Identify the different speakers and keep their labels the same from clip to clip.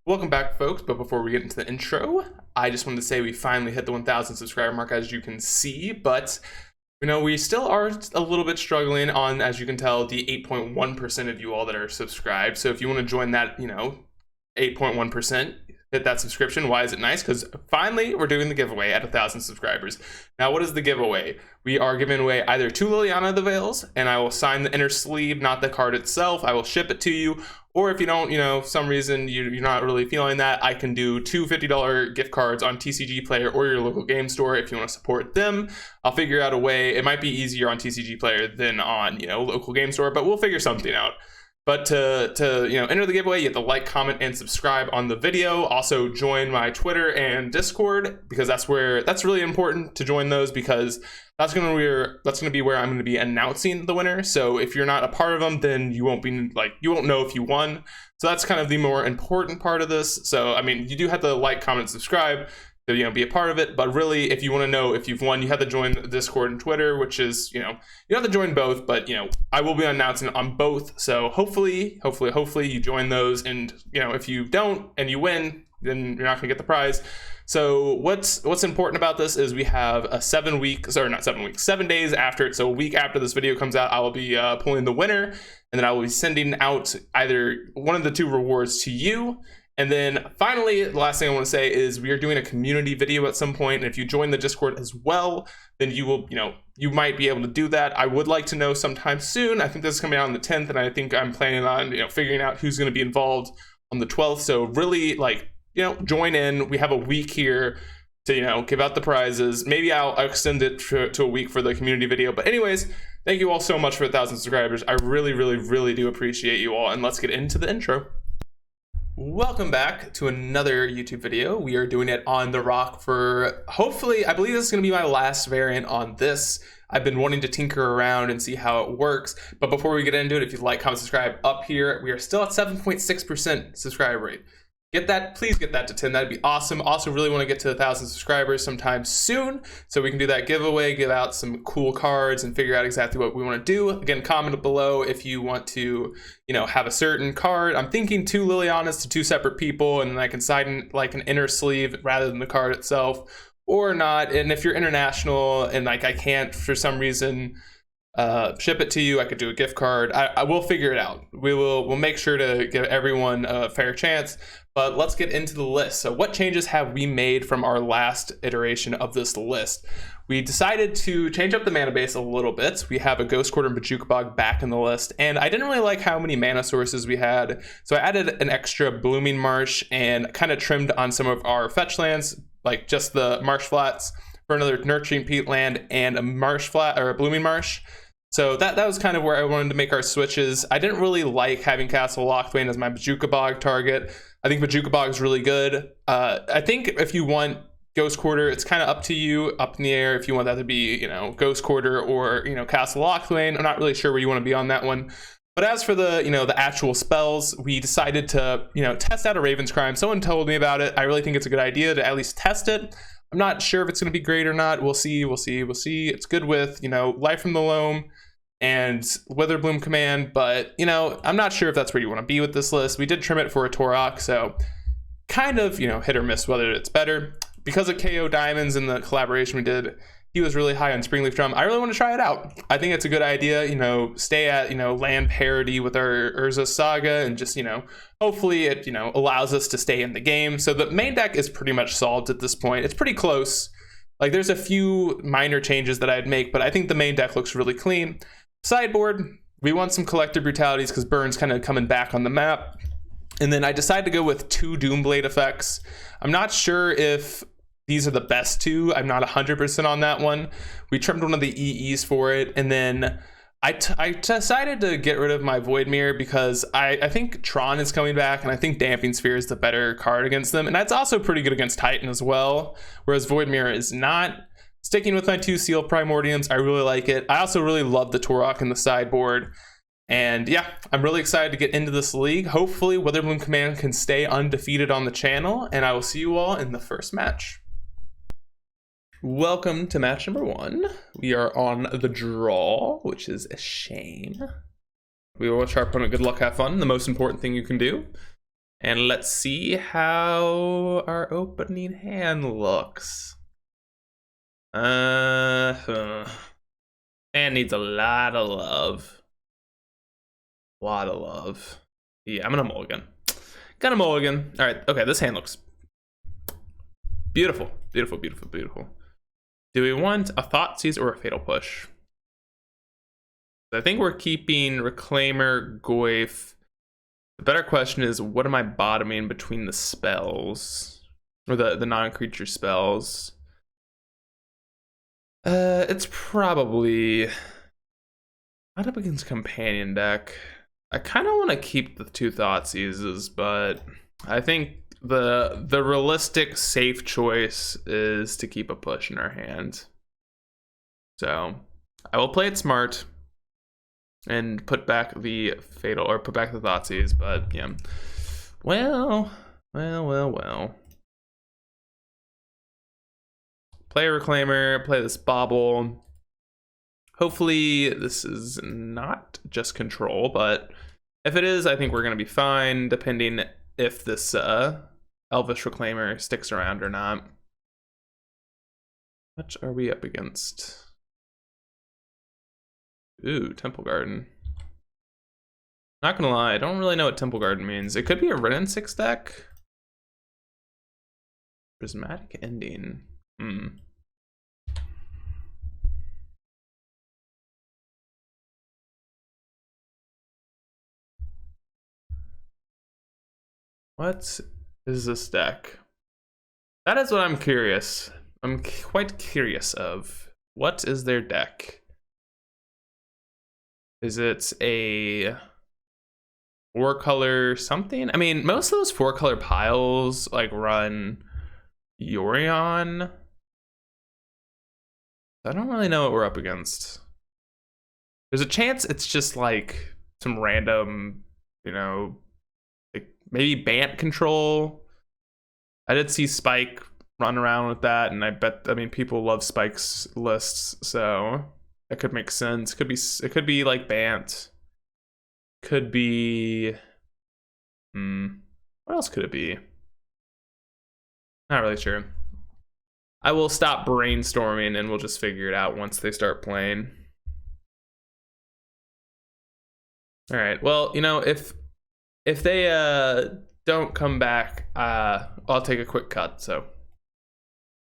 Speaker 1: Welcome back, folks, but before we get into the intro, I just wanted to say we finally hit the 1,000 subscriber mark, as you can see, but we still are a little bit struggling on, as you can tell, the 8.1% of you all that are subscribed. So if you want to join that, 8.1%, hit that subscription. Why is it nice? Because finally we're doing the giveaway at 1,000 subscribers. Now, what is the giveaway? We are giving away either 2 Liliana the Veils, and I will sign the inner sleeve, not the card itself. I will ship it to you. Or if you don't, some reason you're not really feeling that, I can do 2 $50 gift cards on TCG Player or your local game store if you want to support them. I'll figure out a way. It might be easier on TCG Player than on, local game store, but we'll figure something out. But to enter the giveaway, you have to like, comment, and subscribe on the video. Also join my Twitter and Discord, because that's really important to join those, because that's gonna be where I'm gonna be announcing the winner. So if you're not a part of them, then you won't know if you won. So that's kind of the more important part of this. So I mean, you do have to like, comment, subscribe to be a part of it, but really, if you want to know if you've won, you have to join the Discord and Twitter, which is you have to join both. But I will be announcing on both, so hopefully you join those. And if you don't and you win, then you're not gonna get the prize. So what's important about this is we have a 7 days after it. So a week after this video comes out, I will be pulling the winner, and then I will be sending out either one of the 2 rewards to you. And then finally, the last thing I want to say is we are doing a community video at some point. And if you join the Discord as well, then you will, you might be able to do that. I would like to know sometime soon. I think this is coming out on the 10th, and I think I'm planning on, figuring out who's going to be involved on the 12th. So really, join in. We have a week here to, give out the prizes. Maybe I'll extend it to a week for the community video. But anyways, thank you all so much for 1,000 subscribers. I really, really, really do appreciate you all. And let's get into the intro. Welcome back to another YouTube video. We are doing it on the rock for, hopefully, I believe this is going to be my last variant on this. I've been wanting to tinker around and see how it works. But before we get into it, if you'd like, comment, subscribe up here. We are still at 7.6% subscribe rate. Please get that to 10. That'd be awesome. Also really want to get to 1,000 subscribers sometime soon, so we can do that giveaway, give out some cool cards, and figure out exactly what we want to do. Again, comment below if you want to, have a certain card. I'm thinking 2 Lilianas to 2 separate people, and then I can sign like an inner sleeve rather than the card itself, or not. And if you're international and I can't for some reason ship it to you, I could do a gift card. I will figure it out. We'll make sure to give everyone a fair chance. But let's get into the list. So what changes have we made from our last iteration of this list? We decided to change up the mana base a little bit. We have a Ghost Quarter and Bojuka Bog back in the list, and I didn't really like how many mana sources we had, so I added an extra Blooming Marsh and kind of trimmed on some of our fetch lands, like just the Marsh Flats, for another Nurturing Peatland and a Marsh Flat or a Blooming Marsh. So that was kind of where I wanted to make our switches. I didn't really like having Castle Lochthwain as my Bojuka Bog target. I think Bojuka Bog is really good. I think if you want Ghost Quarter, it's kind of up to you, up in the air, if you want that to be, Ghost Quarter or, Castle Lochthwain. I'm not really sure where you want to be on that one. But as for the, the actual spells, we decided to, test out a Raven's Crime. Someone told me about it. I really think it's a good idea to at least test it. I'm not sure if it's going to be great or not. We'll see. It's good with, Life from the Loam and Witherbloom Command, but I'm not sure if that's where you want to be with this list. We did trim it for a Torok, so kind of hit or miss whether it's better. Because of KO Diamonds and the collaboration we did, he was really high on Springleaf Drum. I really want to try it out. I think it's a good idea, stay at land parity with our Urza Saga, and just hopefully it allows us to stay in the game. So the main deck is pretty much solved at this point. It's pretty close. Like, there's a few minor changes that I'd make, but I think the main deck looks really clean. Sideboard, we want some Collector Brutalities because Burn's kind of coming back on the map. And then I decided to go with 2 Doomblade effects. I'm not sure if these are the best 2. I'm not 100% on that one. We trimmed one of the EEs for it. And then I decided to get rid of my Voidmere because I think Tron is coming back, and I think Damping Sphere is the better card against them. And that's also pretty good against Titan as well, whereas Voidmere is not. Sticking with my 2 Seal Primordiums, I really like it. I also really love the Torok in the sideboard. And yeah, I'm really excited to get into this league. Hopefully, Witherbloom Command can stay undefeated on the channel, and I will see you all in the first match. Welcome to match number 1. We are on the draw, which is a shame. We will wish our opponent good luck, have fun, the most important thing you can do. And let's see how our opening hand looks. And needs a lot of love. A lot of love. Yeah, I'm gonna mulligan. Got a mulligan. All right, okay, this hand looks beautiful. Beautiful, beautiful, beautiful. Do we want a Thoughtseize or a Fatal Push? I think we're keeping Reclaimer, Goyf. The better question is, what am I bottoming between the spells? Or the non-creature spells? It's probably not up against Companion deck. I kind of want to keep the 2 Thoughtseizes, but I think the realistic safe choice is to keep a push in our hand. So I will play it smart and put back the Fatal, or put back the Thoughtseize, but yeah. Well. Play a Reclaimer, play this Bauble. Hopefully this is not just control, but if it is, I think we're gonna be fine, depending if this Elvish Reclaimer sticks around or not. What are we up against? Ooh, Temple Garden. Not gonna lie, I don't really know what Temple Garden means. It could be a Wrenn and 6 deck. Prismatic Ending. What is this deck? That is what I'm curious. I'm quite curious of. What is their deck? Is it a 4-color something? I mean, most of those 4-color piles like run Yorion. I don't really know what we're up against. There's a chance it's just like some random, you know, like maybe Bant control. I did see Spike run around with that, and I mean, people love Spike's lists, so that could make sense. It could be like Bant. Could be, what else could it be? Not really sure. I will stop brainstorming and we'll just figure it out once they start playing. All right, well, you know, if they don't come back, I'll take a quick cut, so.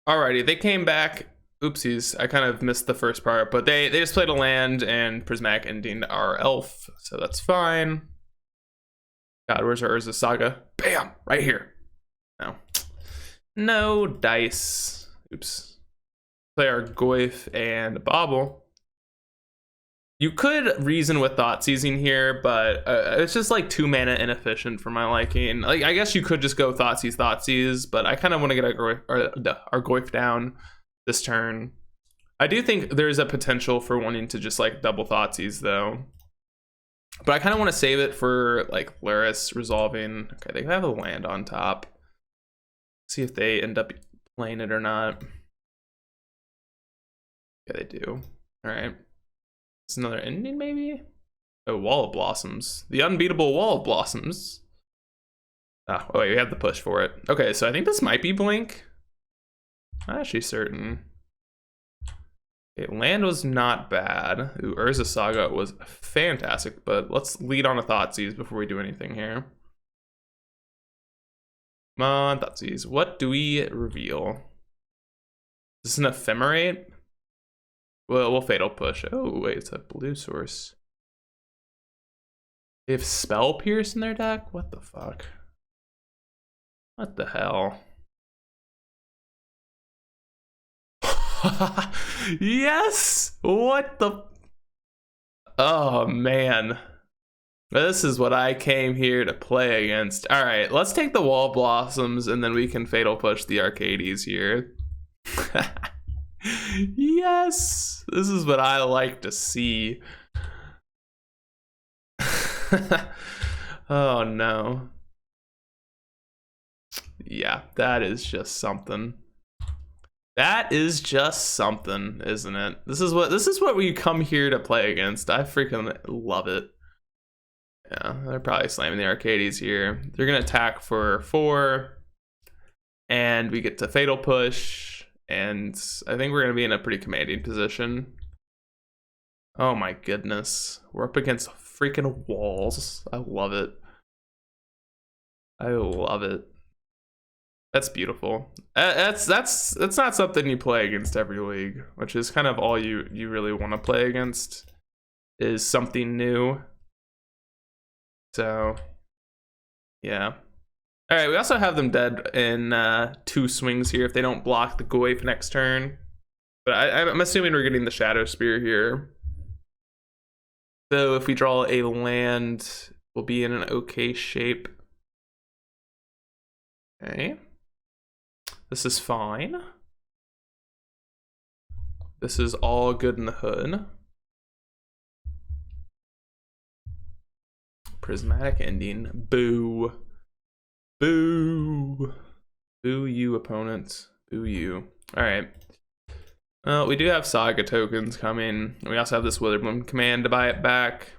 Speaker 1: Alrighty, they came back. Oopsies, I kind of missed the first part, but they just played a land and Prismatic Ending our elf, so that's fine. God, where's our Urza Saga? Bam, right here. No dice. Oops. Play our Goyf and Bauble. You could reason with Thoughtseizing here, but it's just like 2 mana inefficient for my liking. Like, I guess you could just go Thoughtseize, but I kind of want to get our Goyf down this turn. I do think there's a potential for wanting to just like double Thoughtseize though. But I kind of want to save it for like Luris resolving. Okay, they have a land on top. See if they end up playing it or not. Yeah, they do. All right. It's another ending, maybe? Oh, Wall of Blossoms. The unbeatable Wall of Blossoms. Oh wait, we have the push for it. Okay, so I think this might be Blink. Not actually certain. Okay, land was not bad. Ooh, Urza Saga was fantastic, but let's lead on a Thoughtseize before we do anything here. Come on, Thoughtseize. What do we reveal? Is this an Ephemerate? Well, we'll Fatal Push. Oh, wait, it's a blue source. They have Spell Pierce in their deck? What the fuck? What the hell? Yes! What the? Oh, man. This is what I came here to play against. All right, let's take the Wall Blossoms and then we can Fatal Push the Arcades here. Yes! This is what I like to see. Oh, no. Yeah, that is just something. That is just something, isn't it? This is what we come here to play against. I freaking love it. Yeah, they're probably slamming the Arcades here. They're gonna attack for 4, and we get to Fatal Push, and I think we're gonna be in a pretty commanding position. Oh my goodness, we're up against freaking walls. I love it. I love it. That's beautiful. That's not something you play against every league, which is kind of all you really want to play against, is something new. So, yeah. All right, we also have them dead in 2 swings here if they don't block the Goyf next turn. But I'm assuming we're getting the Shadow Spear here. So if we draw a land, we'll be in an okay shape. Okay. This is fine. This is all good in the hood. Prismatic Ending. Boo. Boo. Boo you, opponent. Boo you. Alright. Well, we do have Saga tokens coming. We also have this Witherbloom command to buy it back.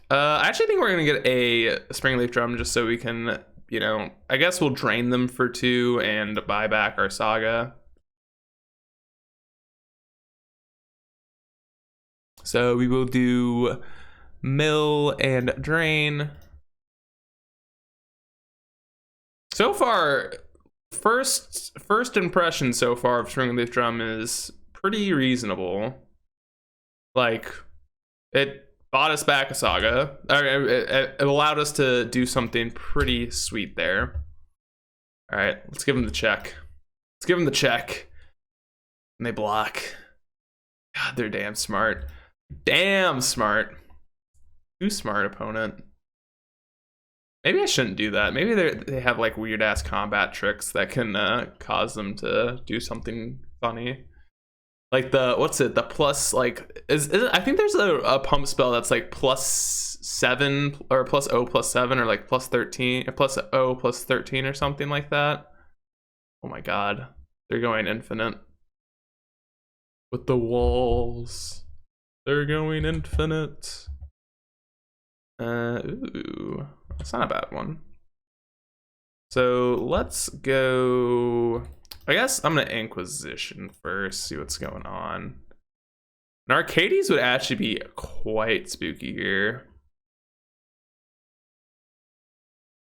Speaker 1: I actually think we're going to get a Springleaf Drum just so we can, you know, I guess we'll drain them for 2 and buy back our Saga. So we will do mill and drain. So far, first impression so far of Springleaf Drum is pretty reasonable. Like, it bought us back a Saga. It allowed us to do something pretty sweet there. All right, let's give them the check. Let's give them the check. And they block. God, they're damn smart. Damn smart. Too smart, opponent. Maybe I shouldn't do that. Maybe they have like weird ass combat tricks that can cause them to do something funny. Like the, what's it? The plus, like, is it, I think there's a pump spell that's like +7 or +0+7 or like +13 or +0+13 or something like that. Oh my god. They're going infinite. With the walls. They're going infinite. Ooh, that's not a bad one. So let's go. I guess I'm gonna Inquisition first, see what's going on. An Arcades would actually be quite spooky here.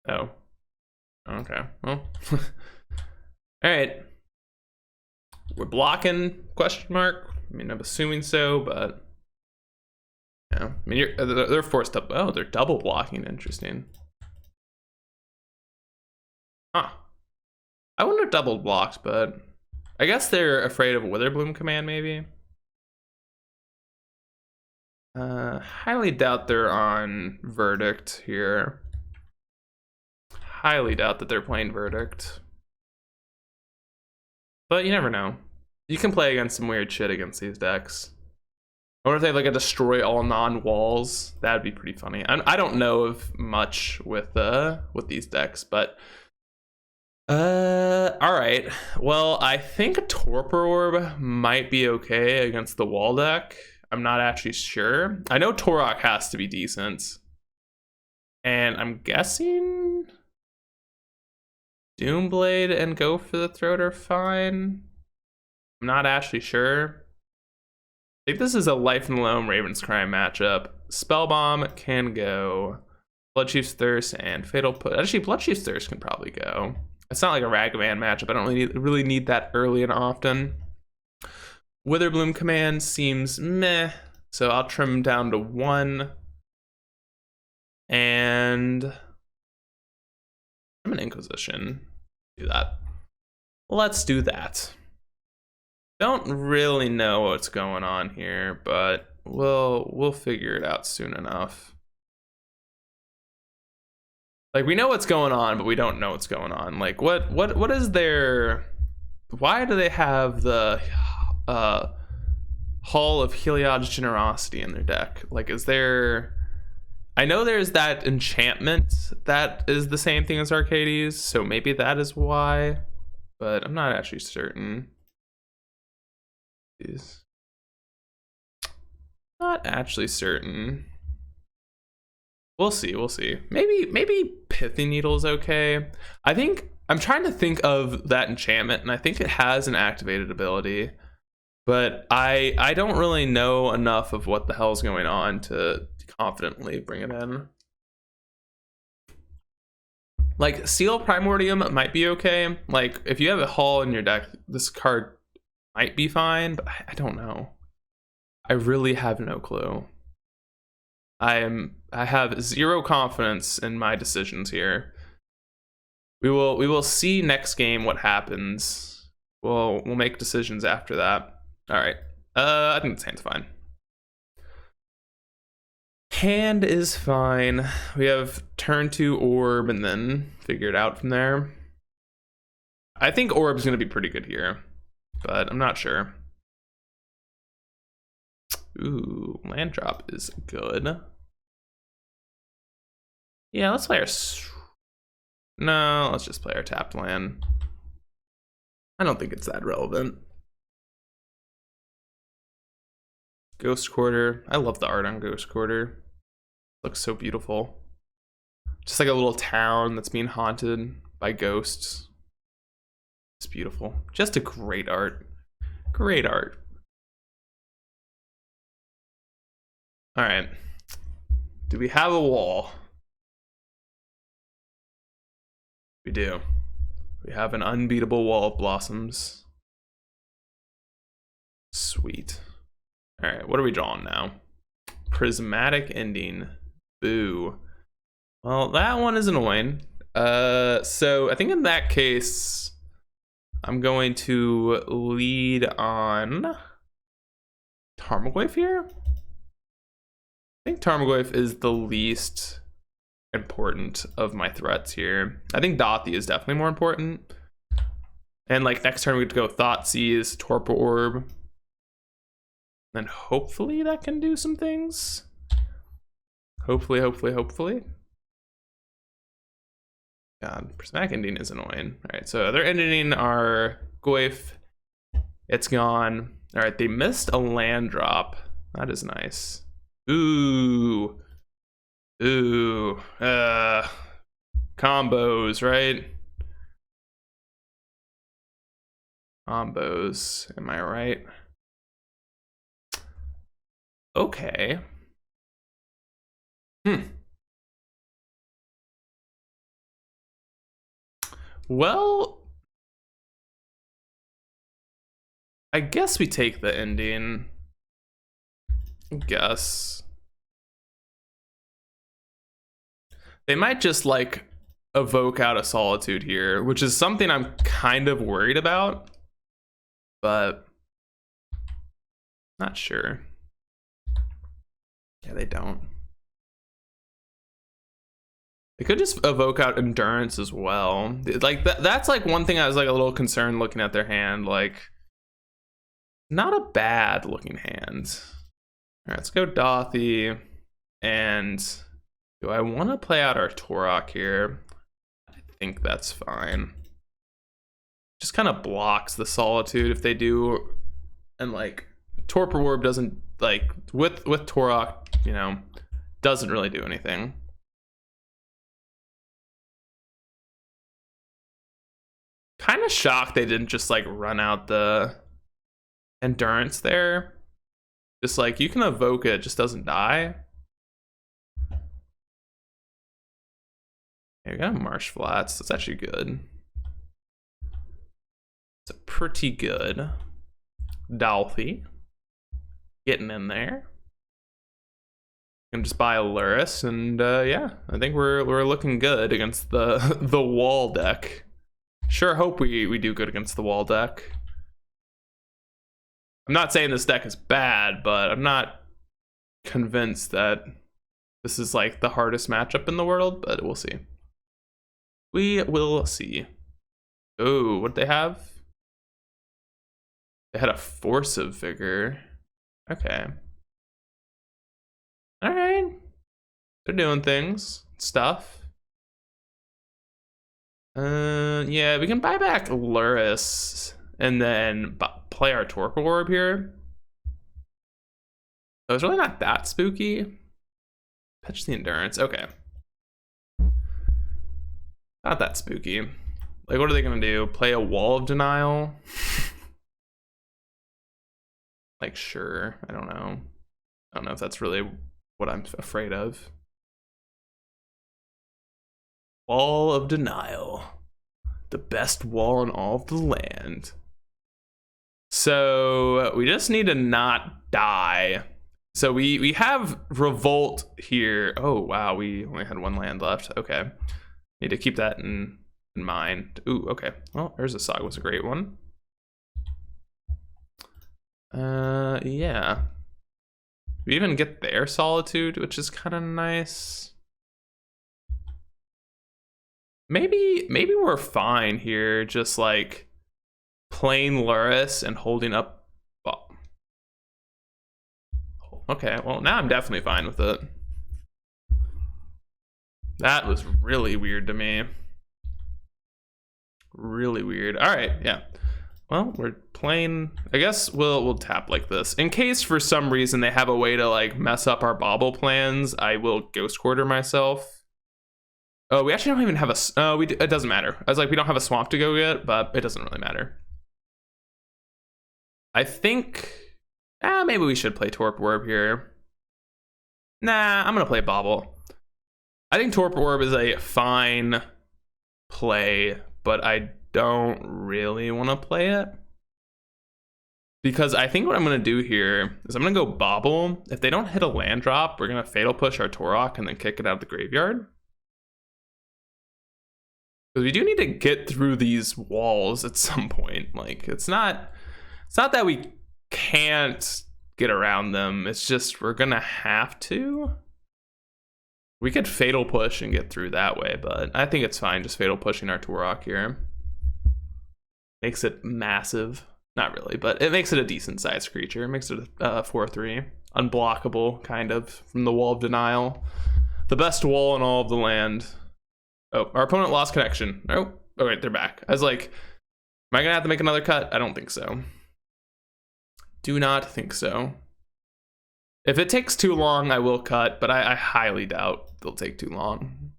Speaker 1: Oh. Okay. Well. Alright. We're blocking, question mark. I mean, I'm assuming so, but yeah. I mean, they're forced up. Oh, they're double blocking. Interesting. Huh. I wouldn't have double blocked, but I guess they're afraid of a Witherbloom command, maybe. Highly doubt they're on Verdict here. Highly doubt that they're playing Verdict. But you never know. You can play against some weird shit against these decks. I wonder if they have like a destroy all non-walls. That'd be pretty funny. I don't know of much with these decks, but all right. Well, I think a Torpor Orb might be okay against the wall deck. I'm not actually sure. I know Torok has to be decent, and I'm guessing Doomblade and Go for the Throat are fine. I'm not actually sure. I think this is a Life and Loam Raven's Crime matchup. Spellbomb can go. Bloodchief's Thirst and Fatal Push. Actually, Bloodchief's Thirst can probably go. It's not like a Ragavan matchup. I don't really need that early and often. Witherbloom command seems meh, so I'll trim down to 1. And I'm an Inquisition. Do that. Let's do that. Don't really know what's going on here, but we'll figure it out soon enough. Like, we know what's going on, but we don't know what's going on. Like, what is their... Why do they have the Hall of Heliod's Generosity in their deck? Like, is there... I know there's that enchantment that is the same thing as Arcades, so maybe that is why, but I'm not actually certain. Jeez. Not actually certain. We'll see, we'll see. Maybe Pithy Needle is okay. I think, I'm trying to think of that enchantment, and I think it has an activated ability, but I don't really know enough of what the hell's going on to confidently bring it in. Like, Seal Primordium might be okay. Like, if you have a Hull in your deck, this card might be fine, but I don't know. I really have no clue. I have zero confidence in my decisions here. We will see next game what happens. We'll make decisions after that. All right. I think the hand's fine. Hand is fine. We have turn 2 Orb and then figure it out from there. I think Orb's gonna be pretty good here, but I'm not sure. Ooh, land drop is good. Yeah, let's play our... No, let's just play our tapped land. I don't think it's that relevant. Ghost Quarter. I love the art on Ghost Quarter. Looks so beautiful. Just like a little town that's being haunted by ghosts. It's beautiful. Just a great art. Great art. All right. Do we have a wall? We do. We have an unbeatable wall of blossoms. Sweet. All right, what are we drawing now? Prismatic Ending. Boo. Well, that one is annoying. So I think in that case, I'm going to lead on Tarmogoyf here. I think Tarmogoyf is the least important of my threats here. I think Dothy is definitely more important. And like next turn we get to go Thoughtseize, Torpor Orb. And hopefully that can do some things. Hopefully. God, Prismatic Ending is annoying. All right, so they're ending our Goyf. It's gone. All right, they missed a land drop. That is nice. Ooh. Combos, right? Combos, am I right? Okay. Well, I guess we take the ending. I guess. They might just like evoke out a Solitude here, which is something I'm kind of worried about, but not sure. Yeah, they don't. They could just evoke out Endurance as well. Like that's like one thing I was like a little concerned looking at their hand. Like, not a bad looking hand. All right, let's go Dothy. And do I want to play out our Torok here? I think that's fine. Just kind of blocks the Solitude if they do. And like Torpor Orb doesn't, like with Torok, you know, doesn't really do anything. Kind of shocked they didn't just like run out the Endurance there. Just like you can evoke it, just doesn't die. Here we got Marsh Flats. That's actually good. It's pretty good. Dalthy getting in there. Can just buy a Luris, and yeah, I think we're looking good against the wall deck. Sure hope we do good against the wall deck. I'm not saying this deck is bad, but I'm not convinced that this is like the hardest matchup in the world, but we'll see. We will see. Oh, what did they have? They had a Force of Vigor. Okay. All right. They're doing things, stuff. Yeah, we can buy back Luris and then play our Torpor Orb here. So it's really not that spooky. Pitch the endurance. Okay. Not that spooky. Like, what are they gonna do? Play a Wall of Denial? Like, sure. I don't know. I don't know if that's really what I'm afraid of. Wall of Denial. The best wall in all of the land. So we just need to not die. So we have Revolt here. Oh, wow. We only had one land left. Okay. Need to keep that in mind. Ooh, okay. Well, Urza Saga was a great one. Yeah. We even get their Solitude, which is kind of nice. Maybe we're fine here, just like playing Luris and holding up. Okay, well, now I'm definitely fine with it. That was really weird to me. Really weird. All right, yeah. Well, we're playing. I guess we'll tap like this. In case for some reason they have a way to like mess up our bauble plans, I will Ghost Quarter myself. Oh, we actually don't even have a. It doesn't matter. I was like, we don't have a swamp to go get, but it doesn't really matter. I think. Maybe we should play Torpor Orb here. Nah, I'm gonna play Bauble. I think Torpor Orb is a fine play, but I don't really want to play it. Because I think what I'm going to do here is I'm going to go Bauble. If they don't hit a land drop, we're going to Fatal Push our Torok and then kick it out of the graveyard. Because we do need to get through these walls at some point. Like, it's not that we can't get around them. It's just we're going to have to. We could Fatal Push and get through that way, but I think it's fine just Fatal Pushing our Torok here. Makes it massive. Not really, but it makes it a decent sized creature. It makes it a 4/3. Unblockable, kind of, from the Wall of Denial. The best wall in all of the land. Oh, our opponent lost connection. Oh, wait, they're back. I was like, am I going to have to make another cut? I don't think so. Do not think so. If it takes too long, I will cut, but I highly doubt they'll take too long.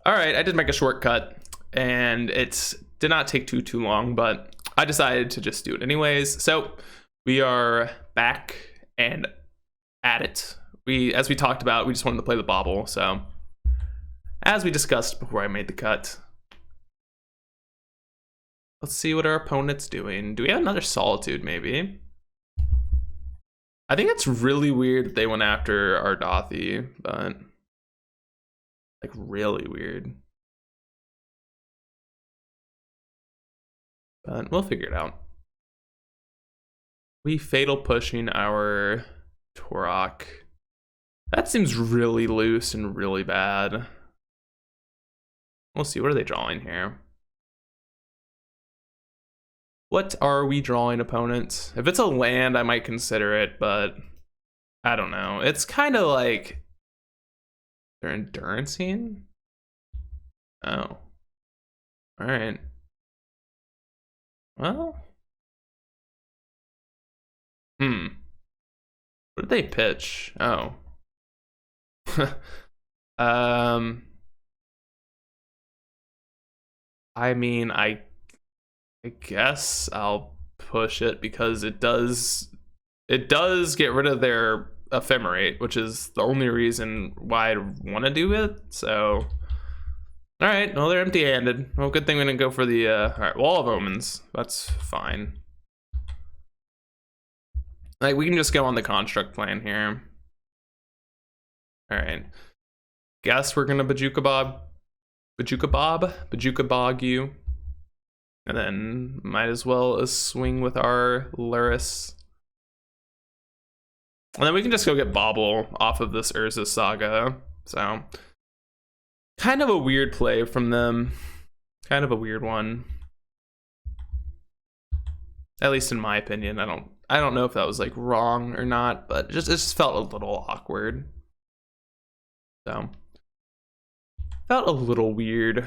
Speaker 1: All right, I did make a shortcut, and it did not take too long, but I decided to just do it anyways. So we are back and at it. As we talked about, we just wanted to play the Bauble. So as we discussed before I made the cut, let's see what our opponent's doing. Do we have another Solitude maybe? I think it's really weird that they went after Ardathi, but like really weird. But we'll figure it out. We Fatal Pushing our Torok. That seems really loose and really bad. We'll see. What are they drawing here? What are we drawing, opponents? If it's a land, I might consider it, but I don't know. It's kind of like they're Endurancing? Oh. All right. Well. What did they pitch? Oh. I mean, I guess I'll push it because it does get rid of their Ephemerate, which is the only reason why I'd want to do it. So, all right, well, they're empty-handed. Well, good thing we didn't go for the all right, Wall of Omens. That's fine. Like, we can just go on the construct plan here. All right, guess we're gonna Bajuka Bog you. And then might as well swing with our Luris. And then we can just go get Bauble off of this Urza Saga. So, kind of a weird play from them. Kind of a weird one. At least in my opinion. I don't know if that was like wrong or not, but it just felt a little awkward. So, felt a little weird.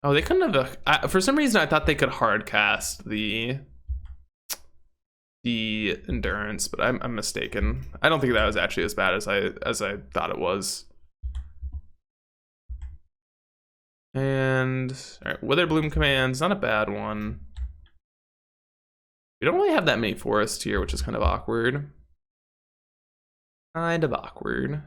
Speaker 1: Oh, they couldn't have. For some reason, I thought they could hard cast the the endurance, but I'm mistaken. I don't think that was actually as bad as I thought it was. And all right, Witherbloom commands, not a bad one. We don't really have that many forests here, which is kind of awkward. Kind of awkward.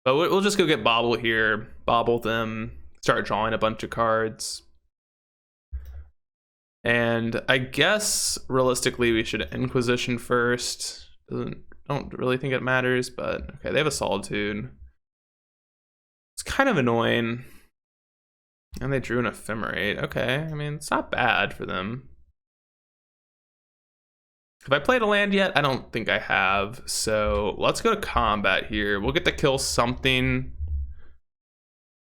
Speaker 1: But we'll just go get Bobble here, bobble them, start drawing a bunch of cards. And I guess realistically we should Inquisition first. Don't really think it matters, but okay, they have a Solitude. It's kind of annoying. And they drew an Ephemerate. Okay, I mean, it's not bad for them. Have I played a land yet? I don't think I have. So let's go to combat here. We'll get to kill something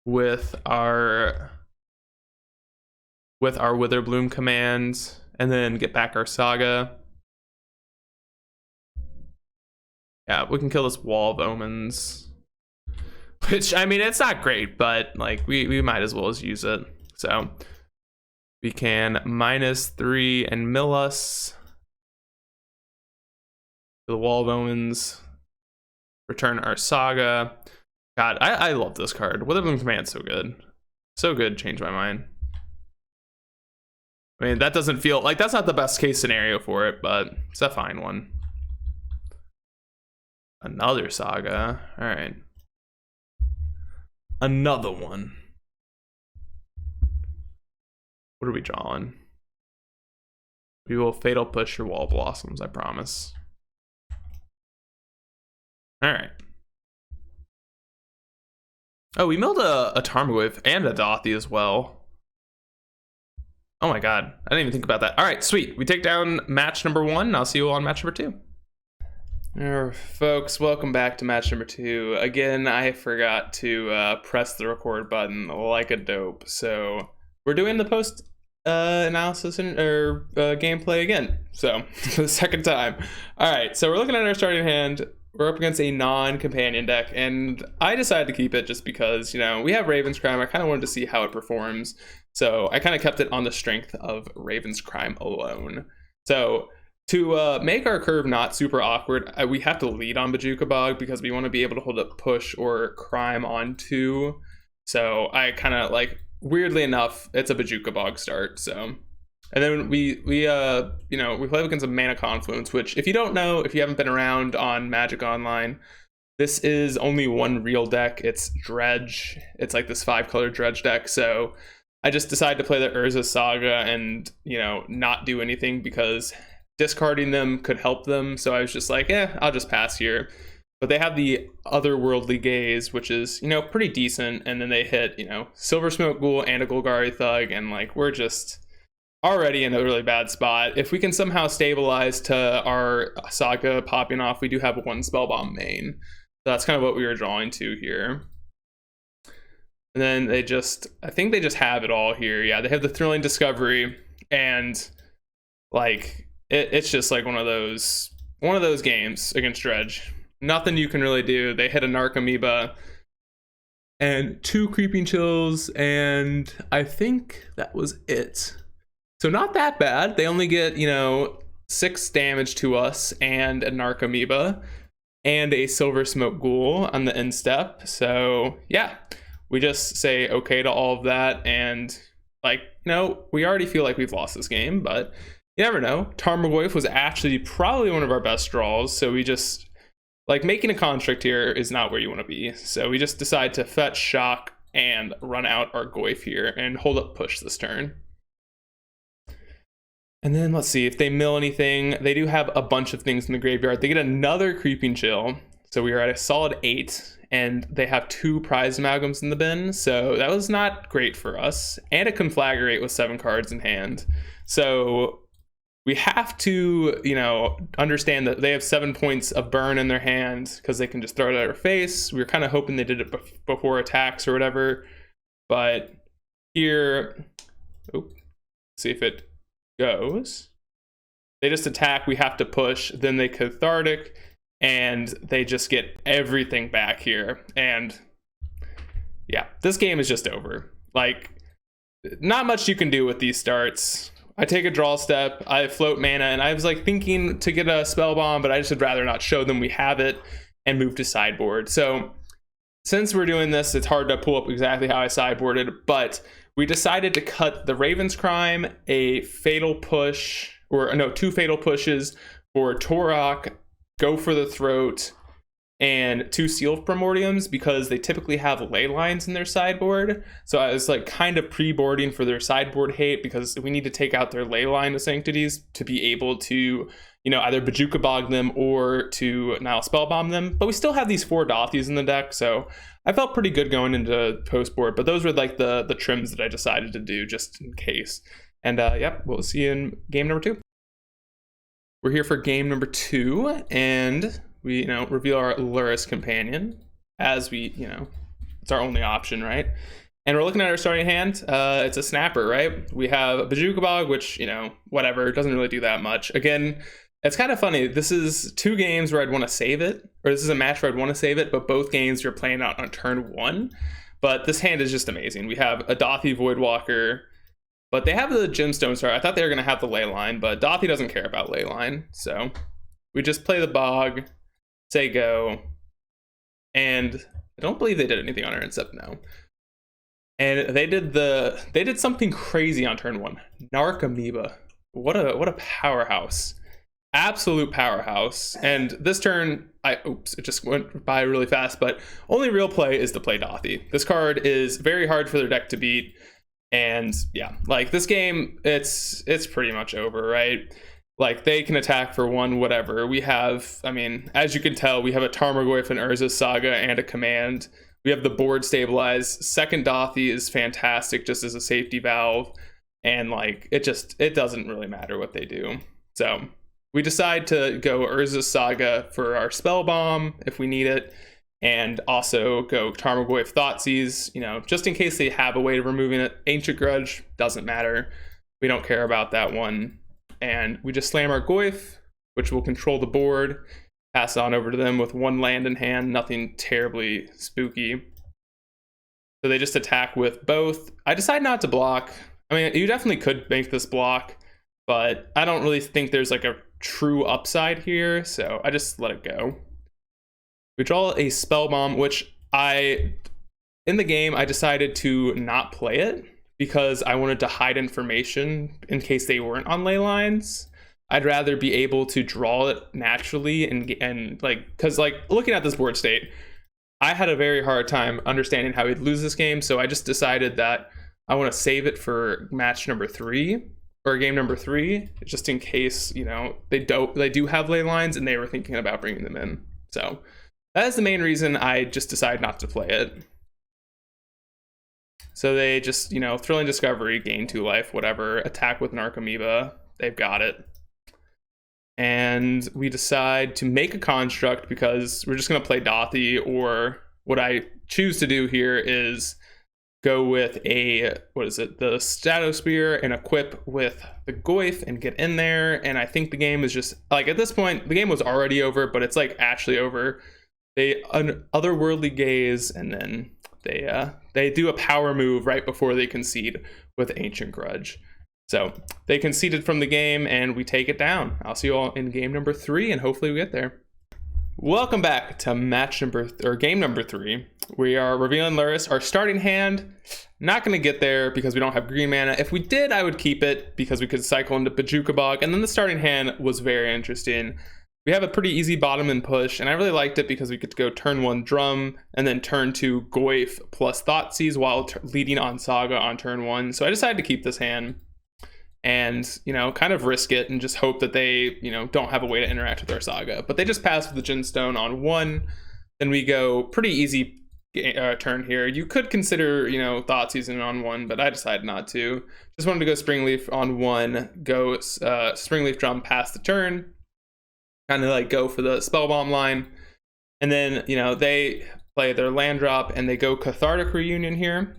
Speaker 1: with our Witherbloom commands, and then get back our Saga. Yeah, we can kill this Wall of Omens, which, I mean, it's not great, but like we might as well as use it. So we can -3 and mill us. The Wall of Omens, return our Saga. God, I love this card. Witherbloom Command's so good. So good, change my mind. I mean, that doesn't feel like that's not the best case scenario for it, but it's a fine one. Another Saga. All right. Another one. What are we drawing? We will Fatal Push your Wall Blossoms, I promise. All right. Oh, we milled a Tarmogoyf and a Dothi as well. Oh my god, I didn't even think about that. All right, sweet. We take down match number 1. I'll see you on match number 2. All right, folks, welcome back to match number 2. Again, I forgot to press the record button like a dope. So we're doing the post analysis or gameplay again. So for the second time. All right, so we're looking at our starting hand. We're up against a non-companion deck, and I decided to keep it just because, you know, we have Raven's Crime. I kind of wanted to see how it performs. So I kind of kept it on the strength of Raven's Crime alone. So to make our curve not super awkward, we have to lead on Bojuka Bog because we want to be able to hold up Push or Crime on 2. So I kind of like, weirdly enough, it's a Bojuka Bog start. So, and then we play against a Mana Confluence, which, if you don't know, if you haven't been around on Magic Online, this is only one real deck. It's Dredge. It's like this 5-color Dredge deck. So I just decided to play the Urza Saga and, you know, not do anything because discarding them could help them. So I was just like, I'll just pass here. But they have the Otherworldly Gaze, which is, you know, pretty decent. And then they hit, you know, Silver Smoke Ghoul and a Golgari Thug. And like, we're just already in a really bad spot. If we can somehow stabilize to our Saga popping off, we do have 1 Spellbomb main. So that's kind of what we were drawing to here. And then they just, I think they just have it all here. Yeah, they have the Thrilling Discovery, and like it's just like one of those games against Dredge. Nothing you can really do. They hit a Narcomoeba and 2 Creeping Chills, and I think that was it. So not that bad. They only get, you know, 6 damage to us and a Narcomoeba and a Silver Smoke Ghoul on the end step. So yeah, we just say okay to all of that, and like, you know, we already feel like we've lost this game, but you never know. Tarmogoyf was actually probably one of our best draws, so we just, like, making a construct here is not where you want to be. So we just decide to fetch, shock, and run out our Goyf here and hold up Push this turn. And then let's see if they mill anything. They do have a bunch of things in the graveyard. They get another Creeping Chill. So we are at a solid 8, and they have 2 Prize Amalgams in the bin. So that was not great for us. And a Conflagrate with 7 cards in hand. So we have to, you know, understand that they have 7 points of burn in their hand because they can just throw it at our face. We were kind of hoping they did it before attacks or whatever. But here, see if it goes. They just attack, we have to push, then they Cathartic, and they just get everything back here. And yeah, this game is just over. Like, not much you can do with these starts. I take a draw step, I float mana, and I was like thinking to get a spell bomb, but I just would rather not show them we have it and move to sideboard. So since we're doing this, it's hard to pull up exactly how I sideboarded, but we decided to cut the Raven's Crime, a fatal push, or no, 2 fatal pushes for Torok, Go for the Throat, and 2 Seal Primordiums because they typically have ley lines in their sideboard. So I was like kind of pre-boarding for their sideboard hate because we need to take out their ley line of sanctities to be able to, you know, either Bajuka Bog them or to Nile Spellbomb them. But we still have these 4 Dothies in the deck, so I felt pretty good going into post board. But those were like the trims that I decided to do just in case. And yep, we'll see you in game number 2. We're here for game number 2, and we, you know, reveal our Lurrus companion as we, you know, it's our only option, right? And we're looking at our starting hand. It's a snapper, right? We have a Bajuka Bog, which, you know, whatever, doesn't really do that much. Again, it's kind of funny. This is 2 games where I'd want to save it, or this is a match where I'd want to save it, but both games you're playing out on turn 1. But this hand is just amazing. We have a Dothi Voidwalker, but they have the Gemstone Star. I thought they were going to have the ley line, but Dothi doesn't care about ley line. So we just play the Bog, say go, and I don't believe they did anything on her except no. And they did something crazy on turn 1. Narc Amoeba. What a powerhouse. Absolute powerhouse. And this turn, it just went by really fast, but only real play is to play Dothi. This card is very hard for their deck to beat. And yeah, like this game, it's pretty much over, right? Like, they can attack for 1, whatever. We have, I mean, as you can tell, we have a Tarmogoyf and Urza's Saga and a command. We have the board stabilized. Second Dothi is fantastic just as a safety valve. And, like, it doesn't really matter what they do. So, we decide to go Urza's Saga for our Spell Bomb if we need it. And also go Tarmogoyf Thoughtseize, you know, just in case they have a way of removing it. Ancient Grudge, doesn't matter. We don't care about that one. And we just slam our Goyf, which will control the board, pass it on over to them with 1 land in hand, nothing terribly spooky. So they just attack with both. I decide not to block. I mean, you definitely could make this block, but I don't really think there's like a true upside here, so I just let it go. We draw a Spell Bomb, which in the game, I decided to not play it because I wanted to hide information in case they weren't on ley lines. I'd rather be able to draw it naturally and like, because like looking at this board state, I had a very hard time understanding how we'd lose this game. So I just decided that I want to save it for match number 3 or game number 3, just in case, you know, they do have ley lines and they were thinking about bringing them in. So that is the main reason I just decided not to play it. So they just, you know, Thrilling Discovery, gain 2 life, whatever, attack with Narc Amoeba, they've got it. And we decide to make a construct because we're just going to play Dothi, or what I choose to do here is go with the Stratosphere and equip with the Goyf and get in there. And I think the game is just, like, at this point, the game was already over, but it's like actually over. They otherworldly gaze, and then they do a power move right before they concede with Ancient Grudge. So they conceded from the game, and we take it down. I'll see you all in game number 3, and hopefully we get there. Welcome back to game number 3. We are revealing Lurrus, our starting hand. Not going to get there because we don't have green mana. If we did, I would keep it because we could cycle into Bajuka Bog, and then the starting hand was very interesting. We have a pretty easy bottom and push, and I really liked it because we could go turn 1 Drum, and then turn 2 Goyf plus Thoughtseize while leading on Saga on turn 1. So I decided to keep this hand and, you know, kind of risk it and just hope that they, you know, don't have a way to interact with our Saga. But they just pass with the Gemstone on 1. Then we go pretty easy turn here. You could consider, you know, Thoughtseizing on 1, but I decided not to. Just wanted to go Springleaf on 1, go Springleaf Drum past the turn. Kind of like go for the Spell Bomb line. And then, you know, they play their land drop and they go Cathartic Reunion here.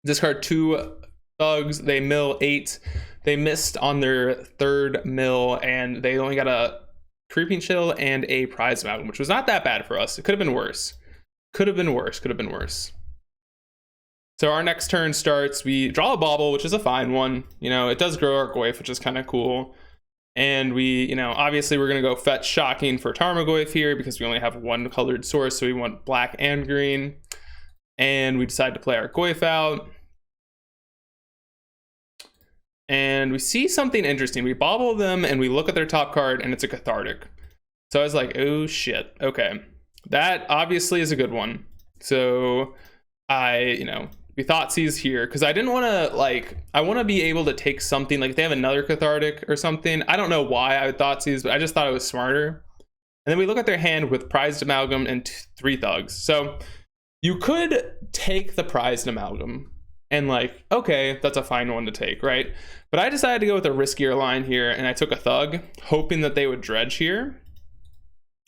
Speaker 1: Discard 2 thugs. They mill 8. They missed on their 3rd mill, and they only got a Creeping Chill and a Prize Mountain, which was not that bad for us. It could have been worse. Could have been worse. So our next turn starts, we draw a bauble, which is a fine one. You know, it does grow our Goyf, which is kind of cool. And we, you know, obviously we're going to go fetch Shocking for Tarmogoyf here because we only have one colored source, so we want black and green. And we decide to play our Goyf out. And we see something interesting. We bauble them and we look at their top card and it's a Cathartic. So I was like, oh shit, okay. That obviously is a good one. So we Thoughtseize here because I didn't want to I want to be able to take something like if they have another Cathartic or something. I don't know why I would Thoughtseize, but I just thought it was smarter. And then we look at their hand with Prized Amalgam and 3 Thugs. So you could take the Prized Amalgam and okay, that's a fine one to take, right? But I decided to go with a riskier line here and I took a Thug, hoping that they would dredge here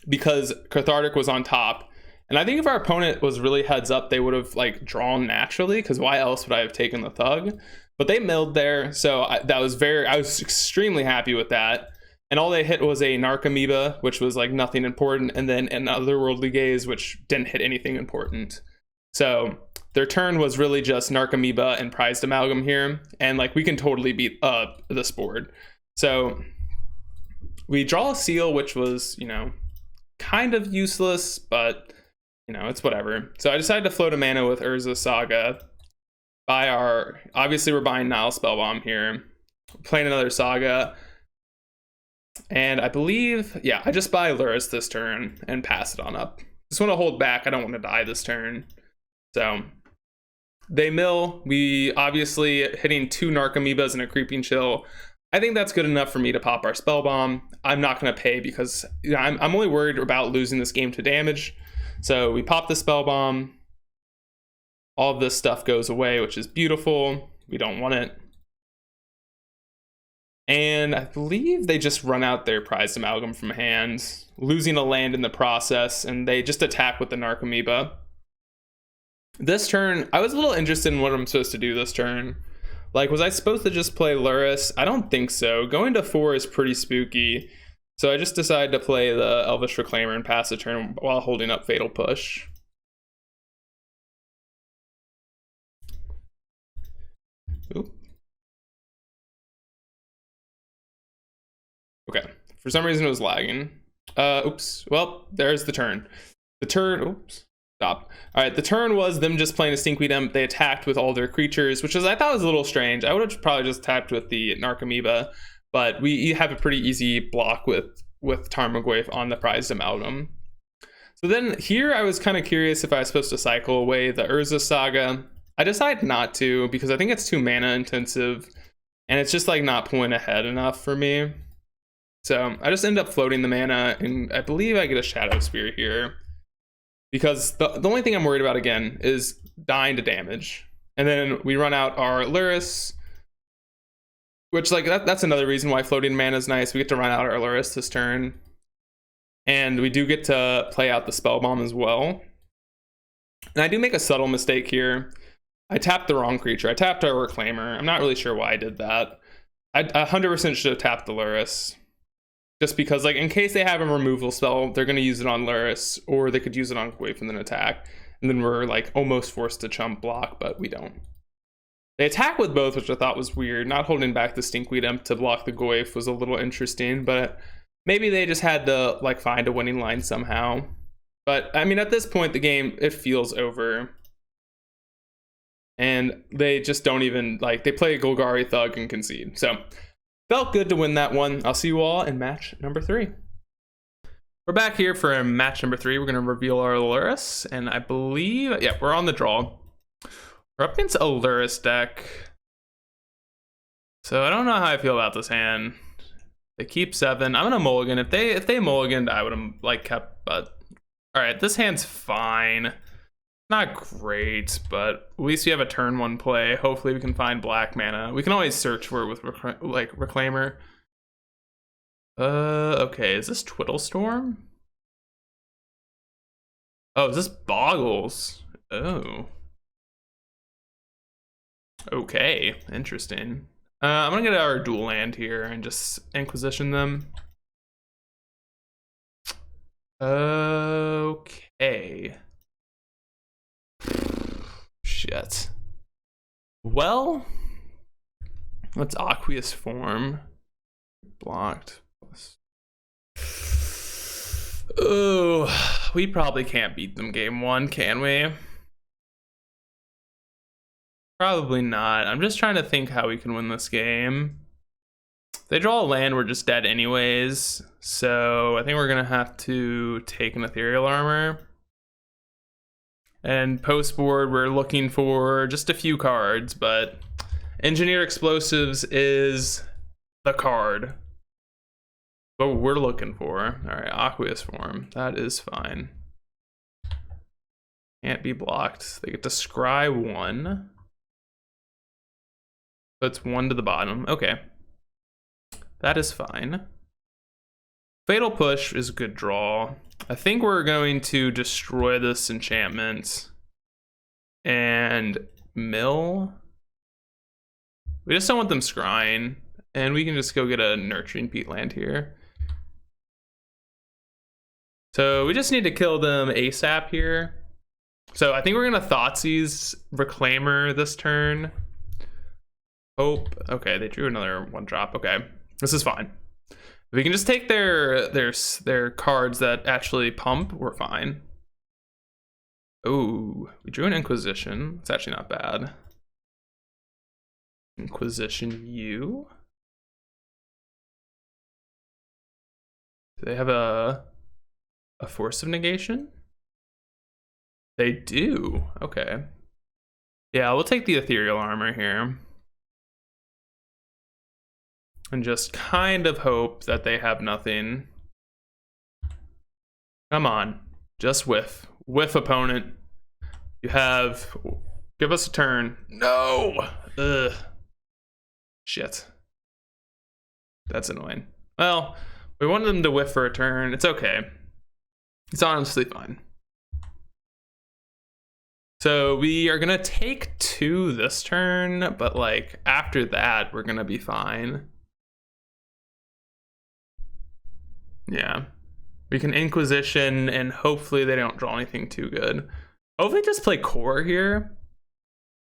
Speaker 1: because Cathartic was on top. And I think if our opponent was really heads up, they would have drawn naturally because why else would I have taken the Thug? But they milled there, so I was extremely happy with that. And all they hit was a Narcomoeba, which was nothing important, and then an Otherworldly Gaze, which didn't hit anything important. So their turn was really just Narcomoeba and Prized Amalgam here, and we can totally beat this board. So we draw a Seal, which was kind of useless, but it's whatever. So I decided to float a mana with Urza Saga. Obviously we're buying Nile Spellbomb here. Playing another Saga. And I believe, yeah, I just buy Lurrus this turn and pass it on up. Just want to hold back. I don't want to die this turn. So they mill. We obviously hitting 2 Narcomoebas and a Creeping Chill. I think that's good enough for me to pop our Spellbomb. I'm not going to pay because I'm only worried about losing this game to damage. So we pop the Spellbomb. All of this stuff goes away, which is beautiful. We don't want it. And I believe they just run out their Prized Amalgam from hand, losing a land in the process, and they just attack with the Narcomoeba. This turn, I was a little interested in what I'm supposed to do this turn. Was I supposed to just play Lurrus? I don't think so. Going to 4 is pretty spooky. So I just decided to play the Elvish Reclaimer and pass the turn while holding up Fatal Push. Oop. Okay, for some reason it was lagging. Oops, well, there's the turn. Oops, stop. All right, the turn was them just playing a Stinkweed Imp. They attacked with all their creatures, which I thought was a little strange. I would have probably just attacked with the Narcomoeba, but we have a pretty easy block with Tarmogoyf on the Prized Amalgam. So then here I was kind of curious if I was supposed to cycle away the Urza Saga. I decided not to because I think it's too mana intensive and it's just not pulling ahead enough for me. So I just end up floating the mana and I believe I get a Shadow Spear here because the only thing I'm worried about again is dying to damage. And then we run out our Lurrus, which that's another reason why floating mana is nice. We get to run out our Lurrus this turn. And we do get to play out the Spellbomb as well. And I do make a subtle mistake here. I tapped the wrong creature. I tapped our Reclaimer. I'm not really sure why I did that. I 100% should have tapped the Lurrus. Just because, in case they have a removal spell, they're going to use it on Lurrus, or they could use it on Goyf and then attack. And then we're, almost forced to chump block, but we don't. They attack with both, which I thought was weird. Not holding back the Stinkweed Imp to block the Goyf was a little interesting, but maybe they just had to, find a winning line somehow. But, I mean, at this point, the game, it feels over. And they just don't even, they play a Golgari Thug and concede. So felt good to win that one. I'll see you all in match number 3. We're back here for match number 3. We're going to reveal our Lurrus, and I believe, yeah, we're on the draw. We're up against a Lurrus deck. So I don't know how I feel about this hand. They keep 7. I'm going to mulligan. If they mulliganed, I would have, kept, but all right, this hand's fine. Not great, but at least we have a turn 1 play. Hopefully we can find black mana. We can always search for it with Reclaimer. Okay, is this Twiddlestorm? Oh, is this Boggles? Oh. Okay, interesting. I'm gonna get our dual land here and just Inquisition them. Okay. Shit. well, let's aqueous form. Blocked. Oh, we probably can't beat them game one, can we? Probably not. I'm just trying to think how we can win this game. If they draw a land, we're just dead anyways. So I think we're gonna have to take an ethereal armor. And post board, we're looking for just a few cards, but engineer explosives is the card. What we're looking for. All right, aqueous form. That is fine. Can't be blocked. They get to scry 1. Puts 1 to the bottom. Okay. That is fine. Fatal Push is a good draw. I think we're going to destroy this enchantment and mill. We just don't want them scrying, and we can just go get a nurturing peatland here. So we just need to kill them ASAP here. So I think we're gonna Thoughtseize Reclaimer this turn. Hope. Okay, they drew another 1-drop. Okay, this is fine. If we can just take their cards that actually pump, we're fine. Oh, we drew an Inquisition. It's actually not bad. Inquisition U. Do they have a Force of Negation? They do. Okay. Yeah, we'll take the ethereal armor here. And just kind of hope that they have nothing. Come on. Just whiff. Whiff, opponent. You have... Give us a turn. No! Ugh. Shit. That's annoying. Well, we wanted them to whiff for a turn. It's okay. It's honestly fine. So we are gonna take 2 this turn, but like after that, we're gonna be fine. Yeah. We can Inquisition and hopefully they don't draw anything too good. Hopefully just play Core here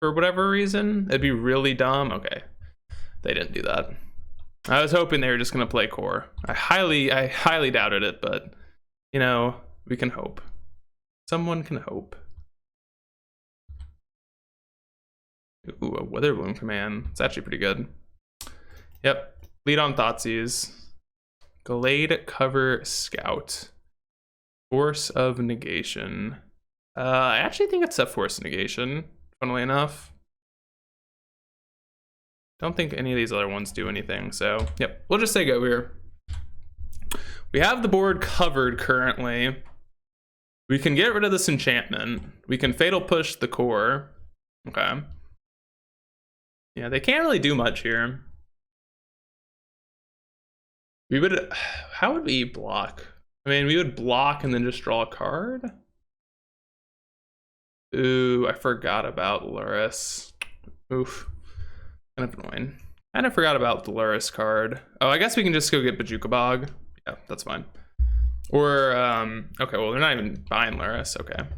Speaker 1: for whatever reason. It'd be really dumb. Okay. They didn't do that. I was hoping they were just gonna play Core. I highly doubted it, but you know, we can hope. Someone can hope. Ooh, a Witherbloom command. It's actually pretty good. Yep. Lead on Thoughtseize. Glade Cover Scout. Force of Negation. I actually think it's a Force of Negation, funnily enough. Don't think any of these other ones do anything, so yep. We'll just say go here. We have the board covered currently. We can get rid of this enchantment. We can Fatal Push the Core. Okay. Yeah, they can't really do much here. We would, how would we block? I mean, we would block and then just draw a card. Ooh, I forgot about Luris. Oof, kind of annoying. Kind of forgot about the Luris card. Oh, I guess we can just go get Bajuka Bog. Yeah, that's fine. Or, okay, well, they're not even buying Luris, okay.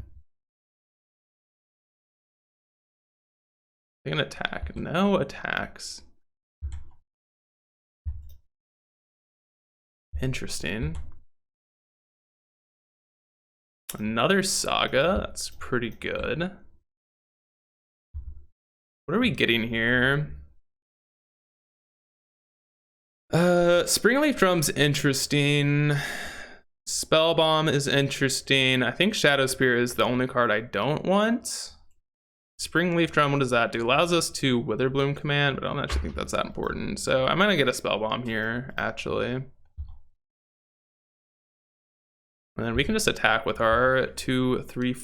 Speaker 1: They can attack, no attacks. Interesting. Another Saga, that's pretty good. What are we getting here? Springleaf Drum's interesting. Spell Bomb is interesting. I think Shadow Spear is the only card I don't want. Springleaf Drum, what does that do? Allows us to Witherbloom command, but I don't actually think that's that important. So I'm gonna get a Spell Bomb here, actually. And then we can just attack with our 3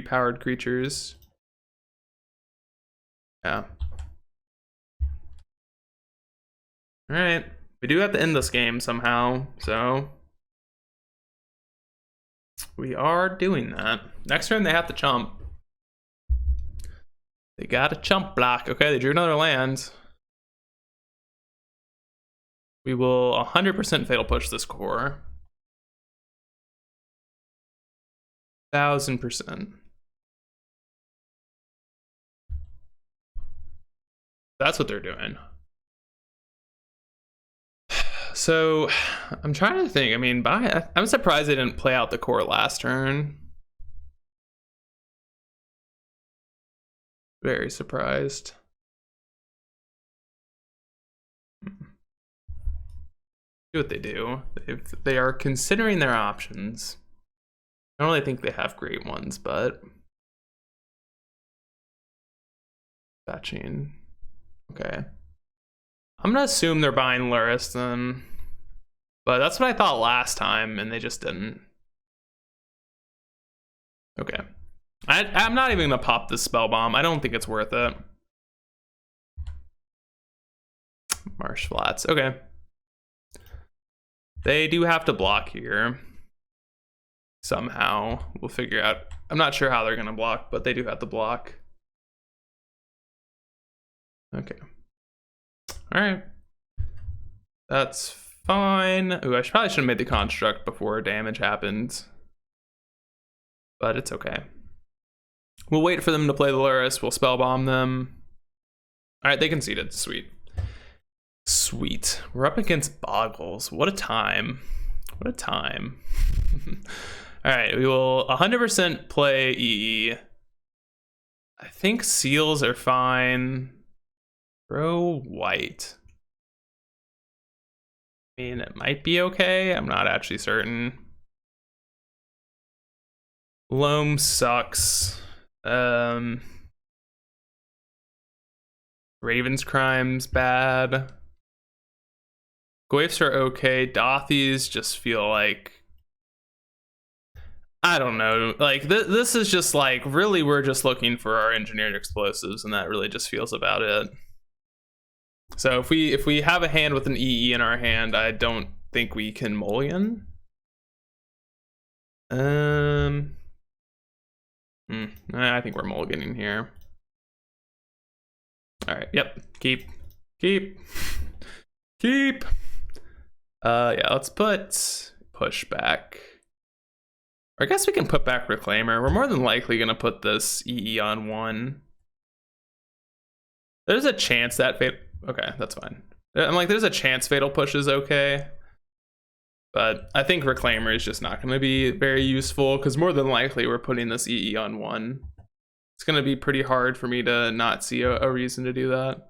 Speaker 1: powered creatures. Yeah. All right, we do have to end this game somehow, so we are doing that. Next turn they have to chump. They got a chump block. Okay, they drew another land. We will 100% Fatal Push this Core. 1000%. That's what they're doing. So I'm trying to think. I mean, I'm surprised they didn't play out the core last turn. Very surprised. Do what they do. They are considering their options. I don't really think they have great ones, but fetching. Okay. I'm gonna assume they're buying Luris then. But that's what I thought last time, and they just didn't. Okay. I'm not even gonna pop this spell bomb. I don't think it's worth it. Marsh Flats. Okay. They do have to block here. Somehow. We'll figure out. I'm not sure how they're gonna block, but they do have to block. Okay. Alright. That's fine. Ooh, I probably should have made the construct before damage happened. But it's okay. We'll wait for them to play the Luris. We'll spellbomb them. Alright, they conceded. Sweet. Sweet. We're up against Boggles. What a time. What a time. Alright, we will 100% play EE. I think seals are fine. Throw white. I mean, it might be okay. I'm not actually certain. Loam sucks. Raven's Crime's bad. Goyfs are okay. Dothies just feel like, I don't know. Like this is just like, really we're just looking for our engineered explosives, and that really just feels about it. So if we have a hand with an EE in our hand, I don't think we can mulligan. I think we're mulliganing here. All right. Yep. Keep. Yeah. Let's put push back. Or I guess we can put back Reclaimer. We're more than likely gonna put this EE on 1. There's a chance that okay, that's fine. I'm like, there's a chance Fatal Push is okay. But I think Reclaimer is just not going to be very useful, because more than likely we're putting this EE on 1. It's going to be pretty hard for me to not see a reason to do that.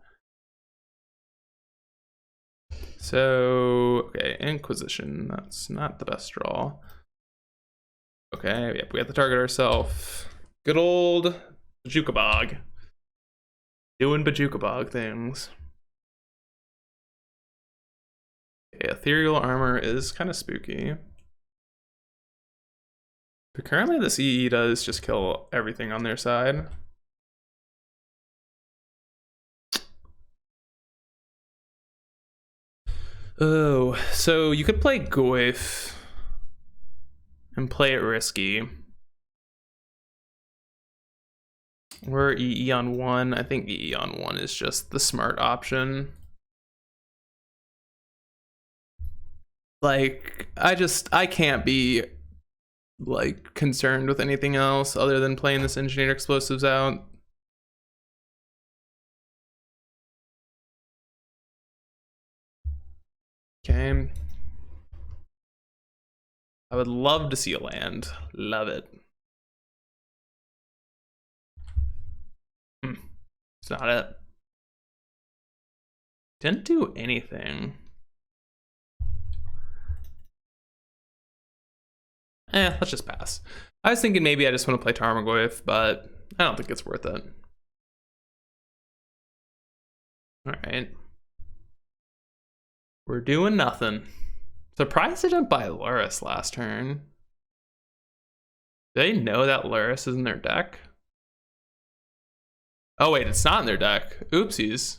Speaker 1: So, okay, Inquisition. That's not the best draw. Okay, yep, we have to target ourselves. Good old Bajukabog. Doing Bajukabog things. Ethereal Armor is kind of spooky. But currently this EE does just kill everything on their side. Oh, so you could play Goyf and play it risky. We're EE on 1. I think EE on 1 is just the smart option. Like, I can't be like concerned with anything else other than playing this engineered explosives out. Okay. I would love to see a land. Love it. It's not it. Didn't do anything. Let's just pass. I was thinking maybe I just want to play Tarmogoyf, but I don't think it's worth it. Alright. We're doing nothing. Surprised they didn't buy Luris last turn. Do they know that Luris is in their deck? Oh wait, it's not in their deck. Oopsies.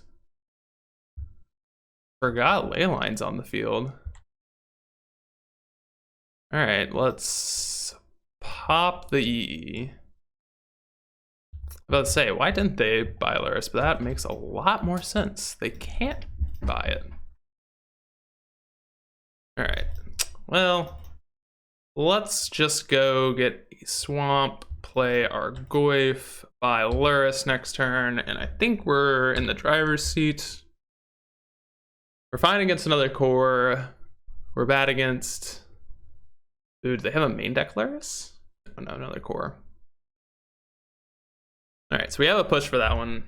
Speaker 1: Forgot Leyline's on the field. All right, let's pop the EE. I was about to say, why didn't they buy Luris? But that makes a lot more sense. They can't buy it. All right, well, let's just go get a swamp play our Goyf by Luris next turn, and I think we're in the driver's seat. We're fine against another core. We're bad against... Dude, do they have a main deck Luris? Oh no, another core. Alright, so we have a push for that one.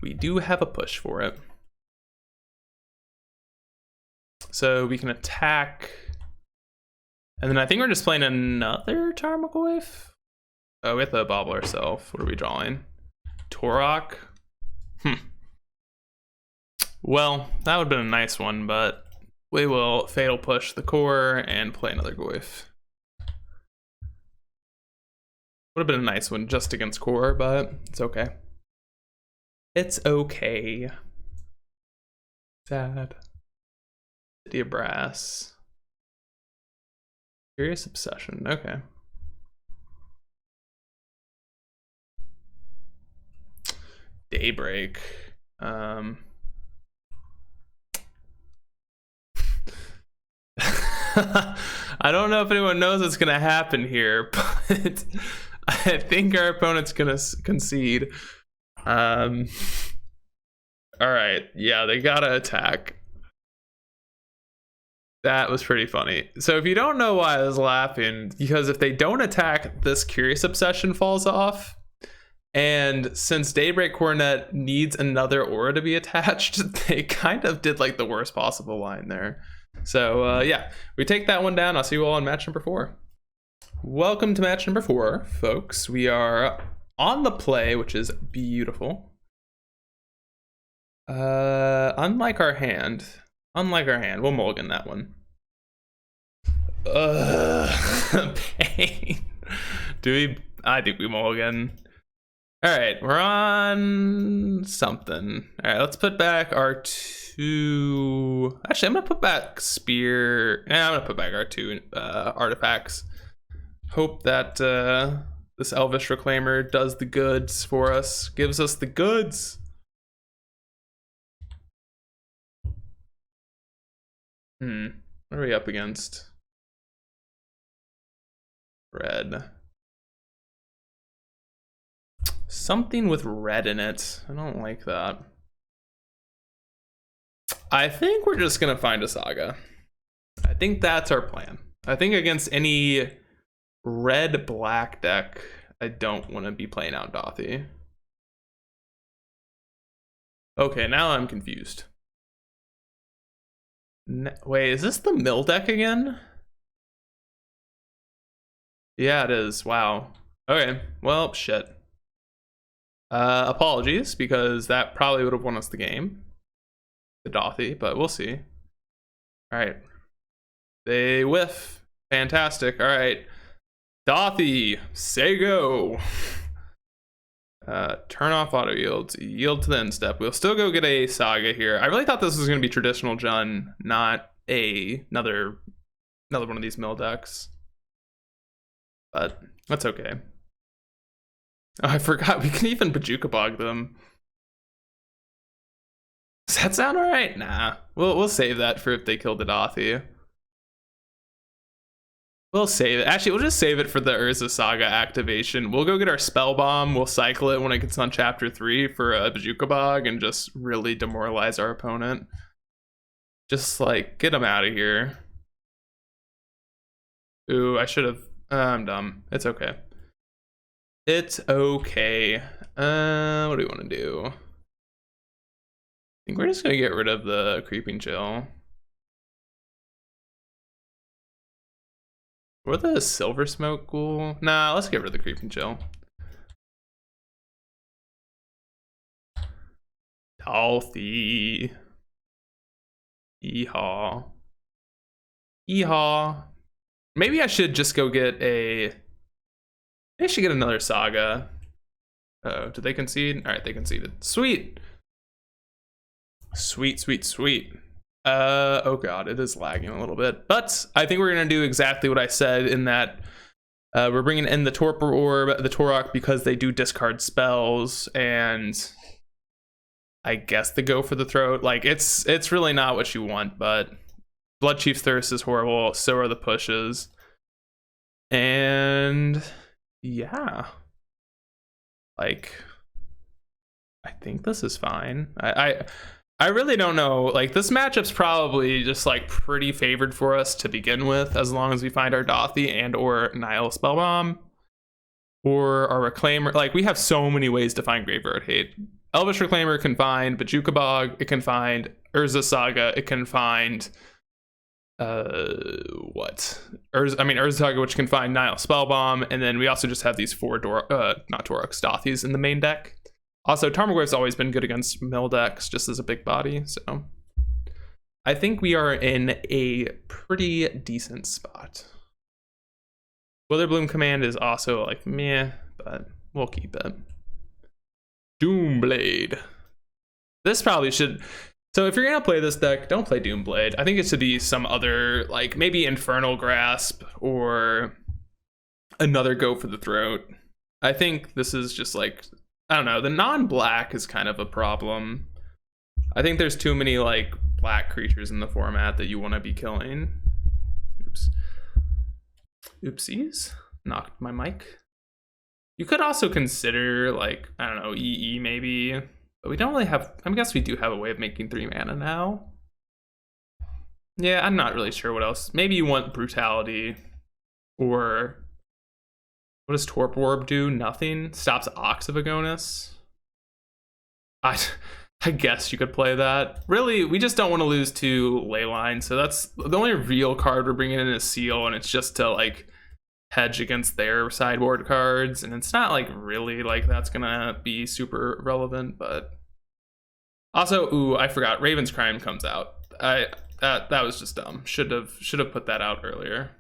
Speaker 1: We do have a push for it. So we can attack... And then I think we're just playing another Tarmogoyf. Oh, we have to bobble ourselves. What are we drawing? Torok? Well, that would have been a nice one, but we will Fatal Push the core and play another Goyf. Would have been a nice one just against core, but it's okay. It's okay. Sad. City of Brass. Curious Obsession, okay. Daybreak. I don't know if anyone knows what's gonna happen here, but I think our opponent's gonna concede. All right, yeah, they gotta attack. That was pretty funny. So if you don't know why I was laughing, because if they don't attack, this Curious Obsession falls off. And since Daybreak Coronet needs another aura to be attached, they kind of did like the worst possible line there. So yeah, we take that one down. I'll see you all in match number 4. Welcome to match number 4, folks. We are on the play, which is beautiful. Unlike our hand, we'll mulligan that one. Pain. Do we? I think we mulligan. All right, we're on something. All right, let's put back our 2. Actually, I'm gonna put back Spear. Yeah, I'm gonna put back our 2 artifacts. Hope that this Elvish Reclaimer does the goods for us, gives us the goods. What are we up against? Red. Something with red in it. I don't like that. I think we're just gonna find a Saga. I think that's our plan. I think against any red-black deck, I don't want to be playing out Dothy. Okay, now I'm confused. Wait, is this the mill deck again? Yeah, it is. Wow. Okay, well, shit. Apologies, because that probably would have won us the game. The Dothy, but we'll see. Alright. They whiff. Fantastic. Alright. Dothy, say go. Turn off auto yields. Yield to the end step. We'll still go get a Saga here. I really thought this was going to be traditional Jun, not another one of these mill decks. But that's okay. Oh, I forgot we can even Bajuka Bog them. Does that sound alright? Nah. We'll save that for if they kill the Dothy. We'll save it. Actually, we'll just save it for the Urza Saga activation. We'll go get our Spell Bomb. We'll cycle it when it gets on Chapter 3 for a Bajuka Bog and just really demoralize our opponent. Just like, get them out of here. Ooh, I should have... I'm dumb. It's okay. It's okay. What do we want to do? I think we're just gonna get rid of the Creeping Chill. Or the Silver Smoke Ghoul? Nah, let's get rid of the Creeping Chill. Healthy. Yeehaw. Yeehaw. Maybe I should just go get a... Maybe I should get another Saga. Oh, did they concede? All right, they conceded. Sweet. Sweet, sweet, sweet. Oh god, it is lagging a little bit. But I think we're gonna do exactly what I said in that we're bringing in the Torpor Orb, the Torok, because they do discard spells, and I guess the Go for the Throat. Like, it's really not what you want, but Blood Chief's Thirst is horrible, so are the pushes. And yeah, like I think this is fine. I really don't know. Like, this matchup's probably just like pretty favored for us to begin with, as long as we find our Dothy and or Nihil Spellbomb or our Reclaimer. Like, we have so many ways to find Graveyard Hate. Elvish Reclaimer can find Bajuka Bog, it can find Urza Saga, it can find Urza Saga, which can find Nihil Spellbomb, and then we also just have these four not Dorox, Dothys in the main deck. Also, Tarmogoyf's always been good against mill decks, just as a big body, so I think we are in a pretty decent spot. Witherbloom Command is also like meh, but we'll keep it. Doomblade. This probably should... So if you're gonna play this deck, don't play Doomblade. I think it should be some other, like maybe Infernal Grasp or another Go for the Throat. I think this is just like... I don't know, the non-black is kind of a problem. I think there's too many like black creatures in the format that you want to be killing. Oops. Oopsies. Knocked my mic. You could also consider like, I don't know, EE maybe. But we don't really have, I guess we do have a way of making 3 mana now. Yeah, I'm not really sure what else. Maybe you want Brutality or... What does Torp Orb do? Nothing. Stops Ox of Agonis. I guess you could play that. Really, we just don't want to lose to Leyline, so that's the only real card we're bringing in is Seal, and it's just to like hedge against their sideboard cards, and it's not like really like that's gonna be super relevant. But also, ooh, I forgot, Raven's Crime comes out. That was just dumb. Should have put that out earlier.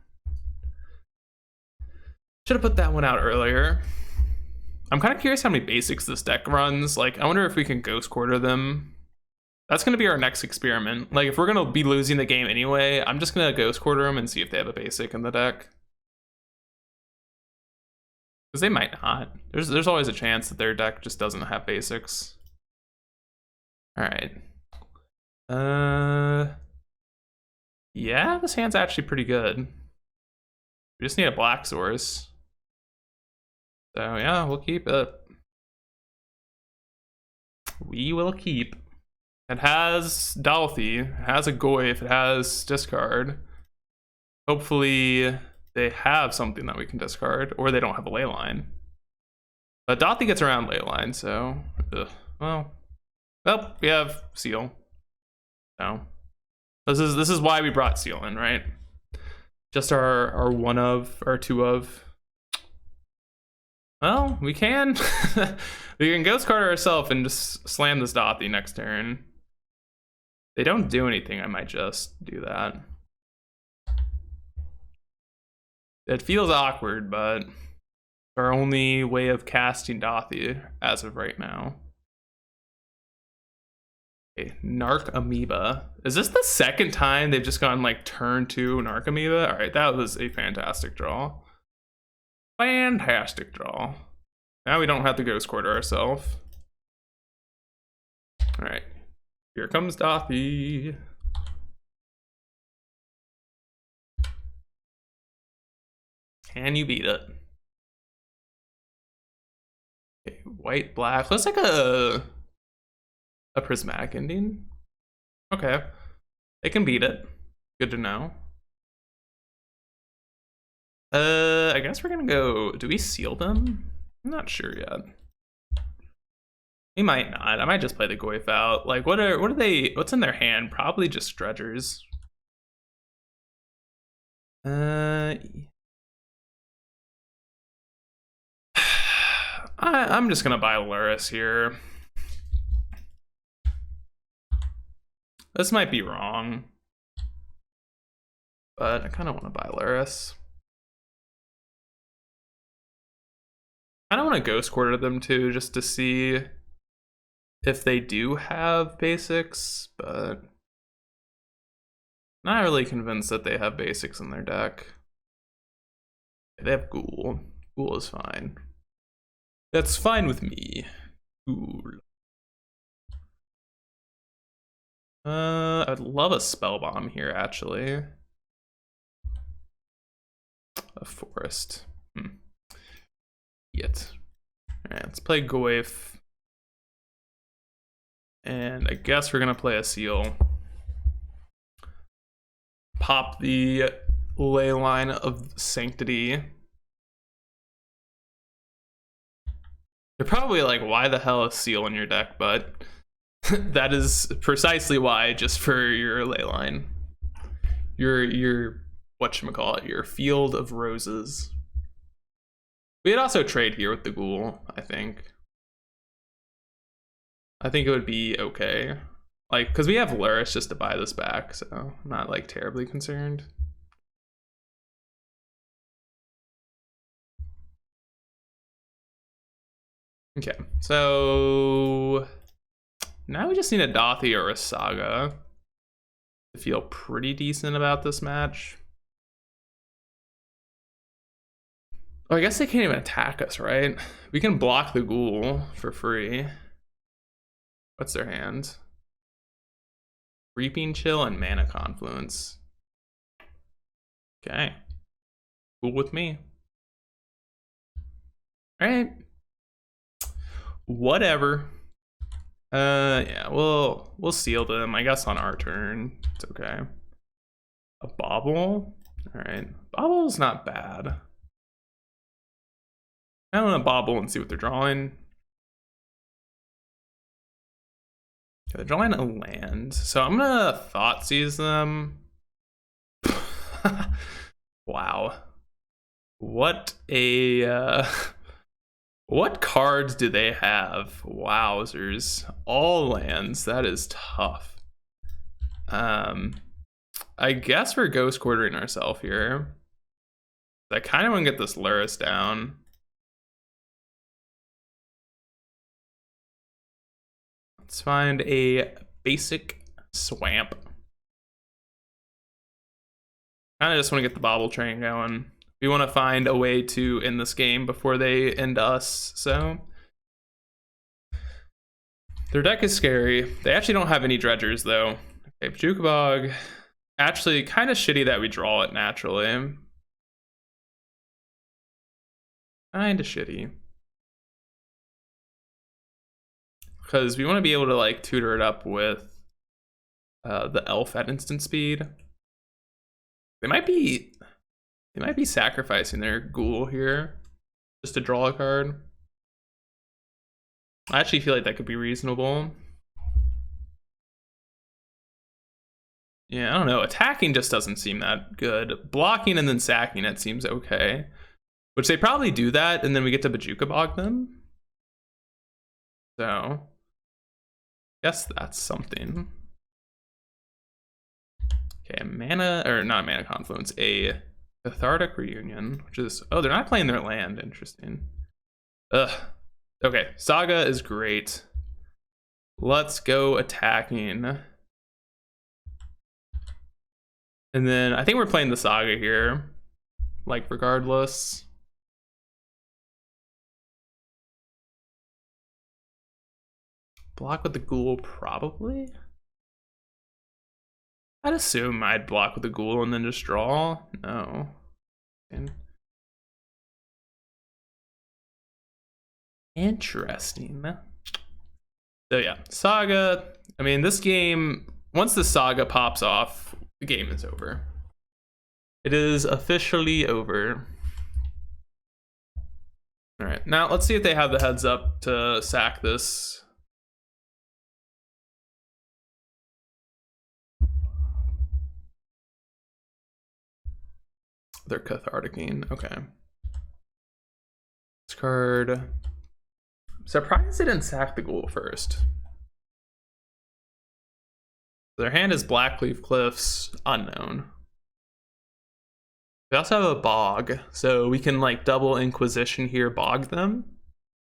Speaker 1: Should have put that one out earlier. I'm kind of curious how many basics this deck runs. Like, I wonder if we can Ghost Quarter them. That's going to be our next experiment. Like, if we're going to be losing the game anyway, I'm just going to Ghost Quarter them and see if they have a basic in the deck. Because they might not. There's always a chance that their deck just doesn't have basics. Alright. Yeah, this hand's actually pretty good. We just need a black source. So yeah, we'll keep it. We will keep. It has Dalthy, it has a Goyf, it has discard. Hopefully they have something that we can discard, or they don't have a Leyline. But Dalthy gets around Leyline, so well, we have Seal. So this is why we brought Seal in, right? Just our one of, or two of. Well, we can. We can Ghost Card ourselves and just slam this Dothy next turn. They don't do anything, I might just do that. It feels awkward, but our only way of casting Dothy as of right now. Okay, Narc Amoeba. Is this the second time they've just gone like turn 2 Narc Amoeba? All right, that was a fantastic draw. Fantastic draw. Now we don't have to Ghost Quarter ourselves. All right, here comes Dothy. Can you beat it? Okay, white, black. Looks like a prismatic ending. Okay, they can beat it. Good to know. I guess we're gonna go. Do we seal them? I'm not sure yet. We might not. I might just play the Goyf out. Like, what are they? What's in their hand? Probably just Dredgers. I'm just gonna buy Luris here. This might be wrong, but I kind of want to buy Luris. I don't want to Ghost Quarter them too, just to see if they do have basics, but not really convinced that they have basics in their deck. They have Ghoul. Ghoul is fine. That's fine with me. Ghoul. I'd love a Spell Bomb here, actually. A Forest. it. All right, let's play Goyf. And I guess we're gonna play a seal. Pop the Leyline of Sanctity. They're probably like, why the hell is seal in your deck? But that is precisely why, just for your Leyline. Your whatchamacallit, your Field of Roses. We could also trade here with the Ghoul, I think. I think it would be okay. Like, because we have Luris just to buy this back, so I'm not like terribly concerned. Okay, so now we just need a Dothy or a Saga to feel pretty decent about this match. Oh, I guess they can't even attack us, right? We can block the Ghoul for free. What's their hand? Reaping Chill and Mana Confluence. Okay. Cool with me. All right. Whatever. Yeah, we'll seal them, I guess, on our turn. It's okay. A Bobble? All right. Bobble's not bad. I want to Bobble and see what they're drawing. Okay, they're drawing a land, so I'm gonna Thought Seize them. Wow. What a what cards do they have? Wowzers. All lands. That is tough. I guess we're ghost quartering ourselves here. I kind of want to get this Luris down. Let's find a basic swamp. Kind of just want to get the Bobble train going. We want to find a way to end this game before they end us, so. Their deck is scary. They actually don't have any dredgers, though. Okay, Jukabog. Actually, kind of shitty that we draw it naturally. Kind of shitty. Because we want to be able to like tutor it up with the elf at instant speed. They might be sacrificing their Ghoul here just to draw a card. I actually feel like that could be reasonable. Yeah, I don't know. Attacking just doesn't seem that good. Blocking and then sacking it seems okay. Which they probably do that, and then we get to Bajukabog them. So, guess that's something. Okay, mana, or not Mana Confluence, a Cathartic Reunion, which is, oh, they're not playing their land, interesting. Ugh. Okay, Saga is great. Let's go attacking. And then I think we're playing the Saga here, like regardless. Block with the Ghoul, probably. I'd assume I'd block with the Ghoul and then just draw. No. Interesting. So yeah, Saga. I mean, this game, once the Saga pops off, the game is over. It is officially over. All right, now let's see if they have the heads up to sack this. They're Catharticing. Okay. This card. Surprised they didn't sack the Ghoul first. Their hand is Blackleaf Cliffs, unknown. We also have a Bog, so we can like double Inquisition here, Bog them.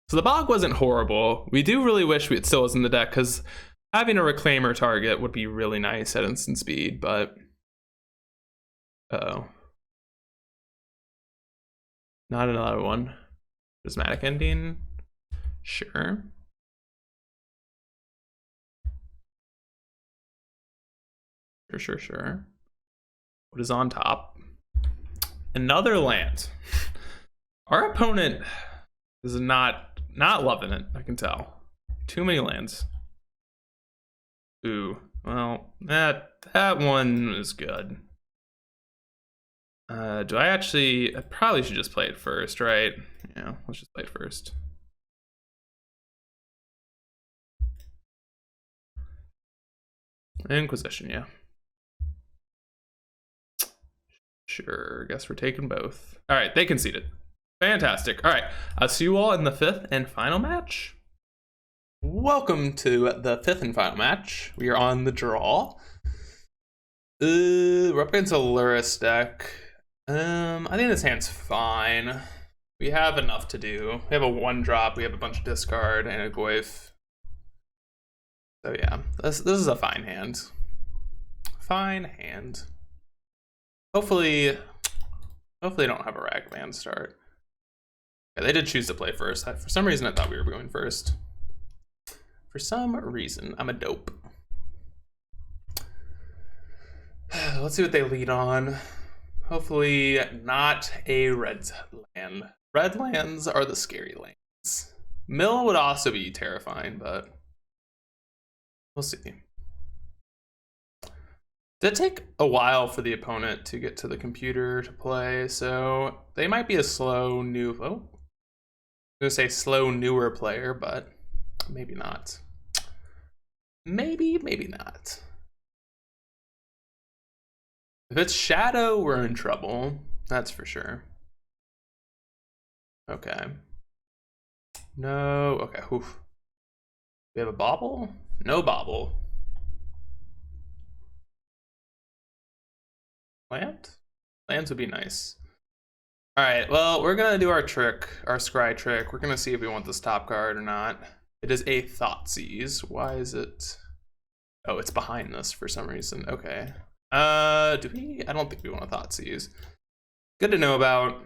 Speaker 1: So the Bog wasn't horrible. We do really wish it still was in the deck, because having a Reclaimer target would be really nice at instant speed, but... Uh-oh. Not another one. Prismatic Ending? Sure. Sure. What is on top? Another land. Our opponent This is not loving it, I can tell. Too many lands. Ooh, well, that one is good. Do I probably should just play it first, right? Yeah, let's just play it first. Inquisition, yeah. Sure, guess we're taking both. All right, they conceded. Fantastic. All right, I'll see you all in the 5th and final match. Welcome to the 5th and final match. We are on the draw. We're up against a Luris deck. I think this hand's fine. We have enough to do. We have a 1-drop, we have a bunch of discard, and a Goyf. So yeah, this is a fine hand. Fine hand. Hopefully they don't have a Ragavan start. Yeah, they did choose to play first. For some reason, I thought we were going first. For some reason, I'm a dope. Let's see what they lead on. Hopefully not a red land. Red lands are the scary lands. Mill would also be terrifying, but we'll see. Did take a while for the opponent to get to the computer to play, so they might be a slow new, I was gonna say slow newer player, but maybe not. Maybe not. If it's Shadow, we're in trouble. That's for sure. Okay. No, okay, oof. We have a bobble? No bobble. Land? Lands would be nice. All right, well, we're gonna do our trick, our scry trick. We're gonna see if we want this top card or not. It is a Thoughtseize. Why is it? Oh, it's behind this for some reason. Okay. Do we? I don't think we want a Thoughtseize. Good to know about.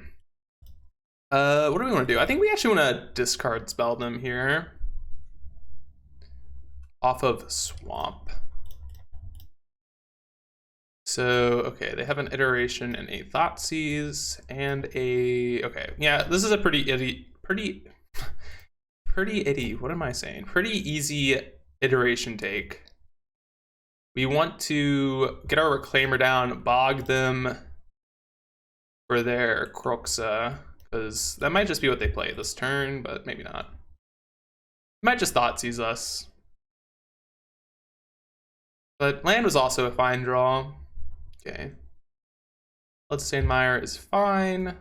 Speaker 1: What do we want to do? I think we actually want to discard spell them here. Off of Swamp. So, okay, they have an iteration and a Thoughtseize and a, okay, yeah, this is a pretty what am I saying? Pretty easy iteration take. We want to get our Reclaimer down, bog them for their Croxa, because that might just be what they play this turn, but maybe not. Might just Thoughtseize us. But land was also a fine draw. Okay. Bloodstained is fine.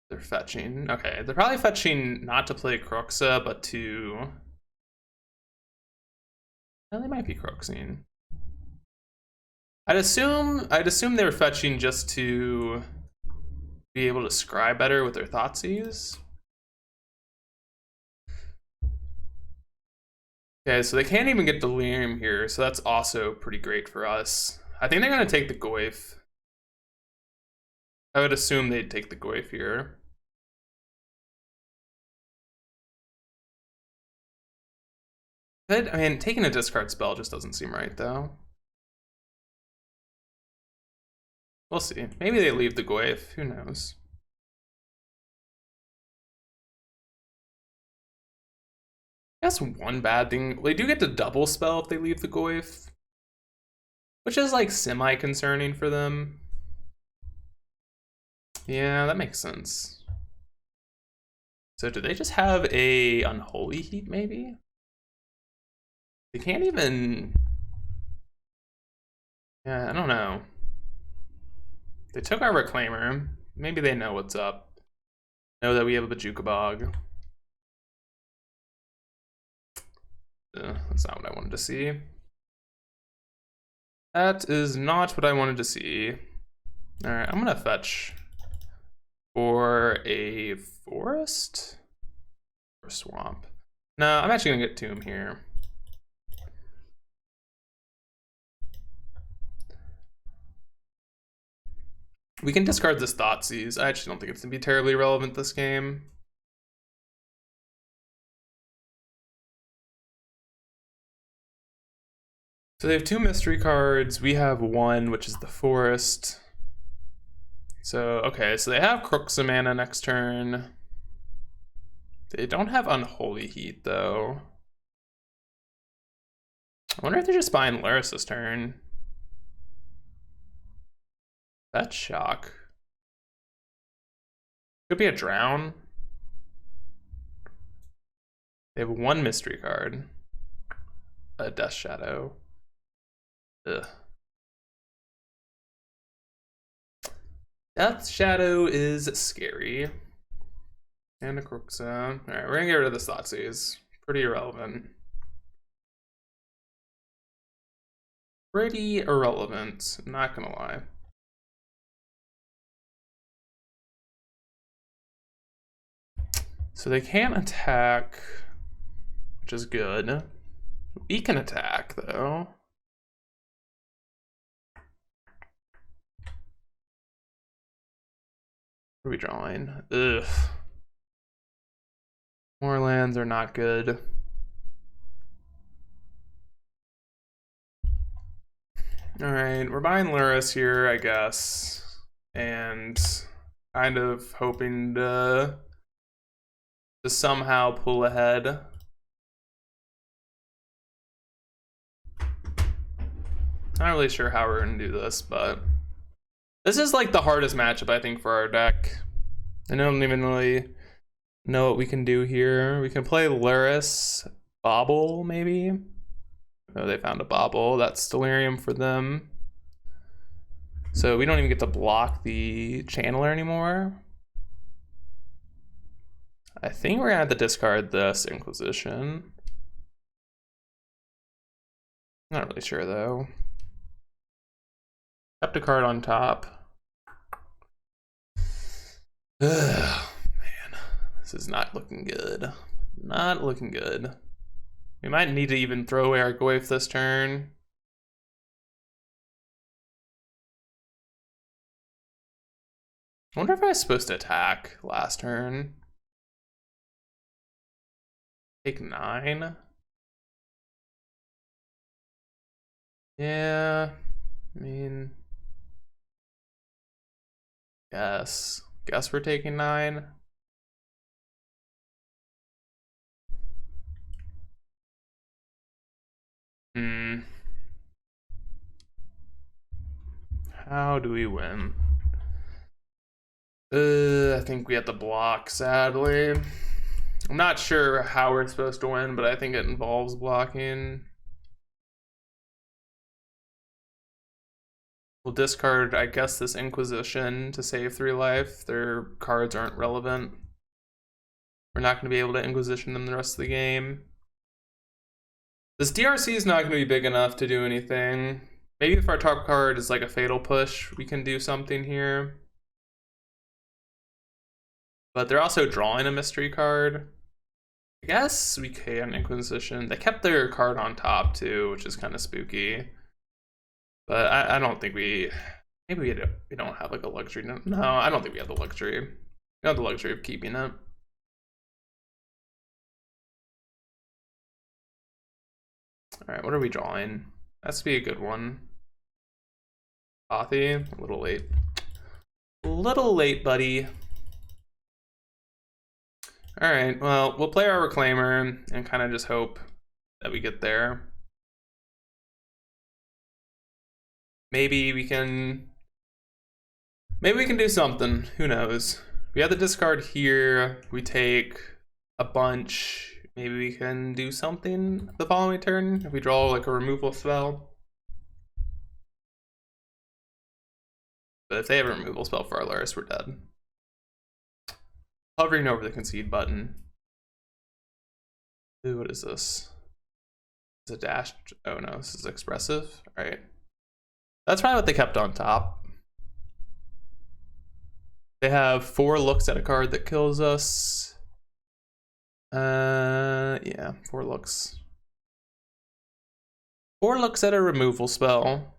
Speaker 1: They're fetching. Okay, they're probably fetching not to play Croxa, but to... Well, they might be Croxing. I'd assume they were fetching just to be able to scry better with their Thoughtseize. Okay, so they can't even get Delirium here, so that's also pretty great for us. I think they're gonna take the Goyf. I would assume they'd take the Goyf here. I mean, taking a discard spell just doesn't seem right, though. We'll see. Maybe they leave the Goyf, who knows. That's one bad thing. They do get to double spell if they leave the Goyf, which is like semi-concerning for them. Yeah, that makes sense. So do they just have a Unholy Heat, maybe? They can't even... Yeah, I don't know. They took our Reclaimer. Maybe they know what's up. Know that we have a Bajuka Bog. That's not what I wanted to see. That is not what I wanted to see. All right, I'm gonna fetch for a forest or swamp. No, I'm actually gonna get Tomb here. We can discard this Thoughtseize. I actually don't think it's gonna be terribly relevant this game. So they have 2 mystery cards. We have 1, which is the forest. So, okay, so they have Crooks mana next turn. They don't have Unholy Heat, though. I wonder if they're just buying Luris this turn. That's shock. Could be a Drown. They have one mystery card. A Death Shadow. Ugh. Death Shadow is scary. And a Crooxa. Alright, we're gonna get rid of the Thoughtseize. Pretty irrelevant. Pretty irrelevant, not gonna lie. So they can't attack, which is good. We can attack, though. What are we drawing? Ugh. More lands are not good. Alright, we're buying Luris here, I guess. And kind of hoping to somehow pull ahead. Not really sure how we're gonna do this, but this is like the hardest matchup, I think, for our deck. I don't even really know what we can do here. We can play Luris, Bobble, maybe. Oh, they found a Bobble. That's Delirium for them. So we don't even get to block the Channeler anymore. I think we're gonna have to discard this Inquisition. Not really sure though. Kept a card on top. Ugh, man, this is not looking good. Not looking good. We might need to even throw away our Goyf this turn. I wonder if I was supposed to attack last turn. Take 9. Yeah, I mean, guess we're taking 9. How do we win? I think we have to block, sadly. I'm not sure how we're supposed to win, but I think it involves blocking. We'll discard, I guess, this Inquisition to save 3 life. Their cards aren't relevant. We're not going to be able to Inquisition them the rest of the game. This DRC is not going to be big enough to do anything. Maybe if our top card is like a Fatal Push, we can do something here. But they're also drawing a mystery card. I guess we can Inquisition. They kept their card on top too, which is kind of spooky. But I don't think maybe we don't have like a luxury. No, I don't think we have the luxury. We don't have the luxury of keeping it. All right, what are we drawing? Has to be a good one. Pothy, a little late. A little late, buddy. All right, well, we'll play our Reclaimer and kind of just hope that we get there. Maybe we can do something. Who knows? We have the discard here. We take a bunch. Maybe we can do something the following turn if we draw like a removal spell. But if they have a removal spell for our Luris, we're dead. Hovering over the concede button. Ooh, what is this? Is it dash? Oh no, this is expressive. All right. That's probably what they kept on top. They have 4 looks at a card that kills us. Yeah, 4 looks. 4 looks at a removal spell.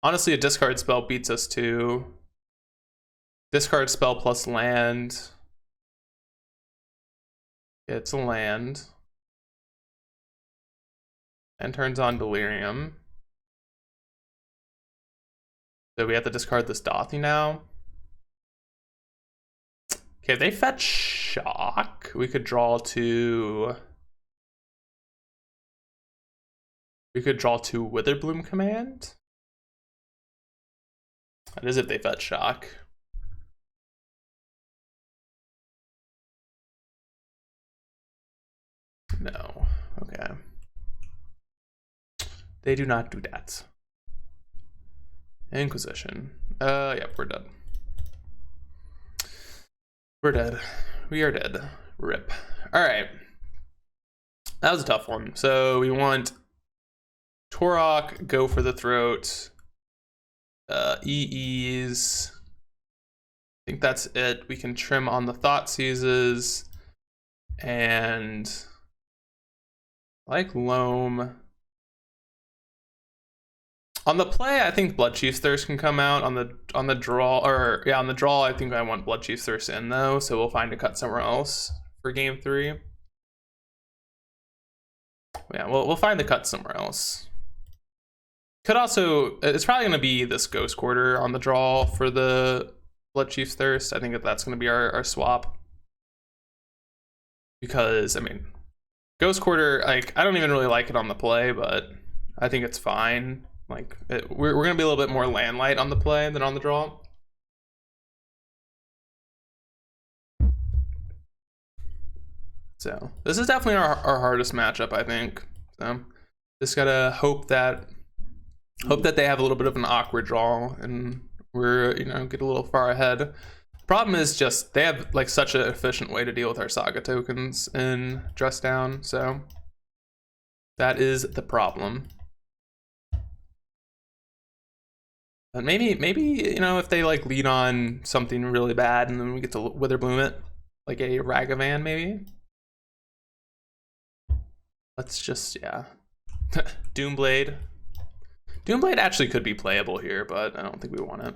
Speaker 1: Honestly, a discard spell beats us too. Discard spell plus land. It's a land. And turns on Delirium. So we have to discard this Dothy now. Okay, if they fetch Shock, we could draw to... We could draw to Witherbloom Command. That is if they fetch Shock. No. Okay. They do not do that. Inquisition. Yep, we're dead. We're dead. We are dead. Rip. All right. That was a tough one. So we want Torok, go for the throat. EEs. I think that's it. We can trim on the Thoughtseizes. And like Loam. On the play, I think Bloodchief's Thirst can come out. On the draw, or yeah, on the draw, I think I want Bloodchief's Thirst in though, so we'll find a cut somewhere else for game 3. Yeah, we'll find the cut somewhere else. Could also, it's probably going to be this Ghost Quarter on the draw for the Bloodchief's Thirst. I think that's going to be our swap. Because, I mean, Ghost Quarter, like, I don't even really like it on the play, but I think it's fine. Like, we're going to be a little bit more land light on the play than on the draw. So, this is definitely our hardest matchup, I think. So, just gotta hope that they have a little bit of an awkward draw and we're, you know, get a little far ahead. Problem is just they have like such an efficient way to deal with our Saga tokens in Dress Down, so that is the problem. But maybe you know, if they like lead on something really bad and then we get to Witherbloom it, like a Ragavan maybe. Let's just, yeah. Doomblade. Doomblade actually could be playable here, but I don't think we want it.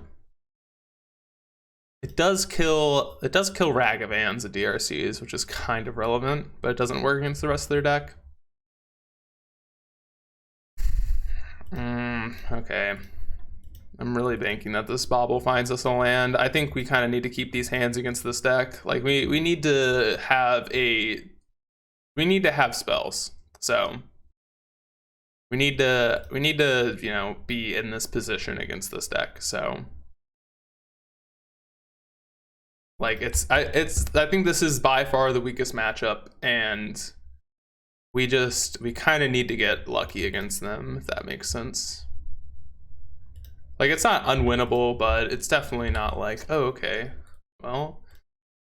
Speaker 1: It does kill Ragavans at DRCs, which is kind of relevant, but it doesn't work against the rest of their deck. Okay. I'm really banking that this Bobble finds us a land. I think we kind of need to keep these hands against this deck. Like we need to have spells. So we need to, you know, be in this position against this deck. So like I think this is by far the weakest matchup, and we kind of need to get lucky against them, if that makes sense. Like, it's not unwinnable, but it's definitely not like, oh, okay, well,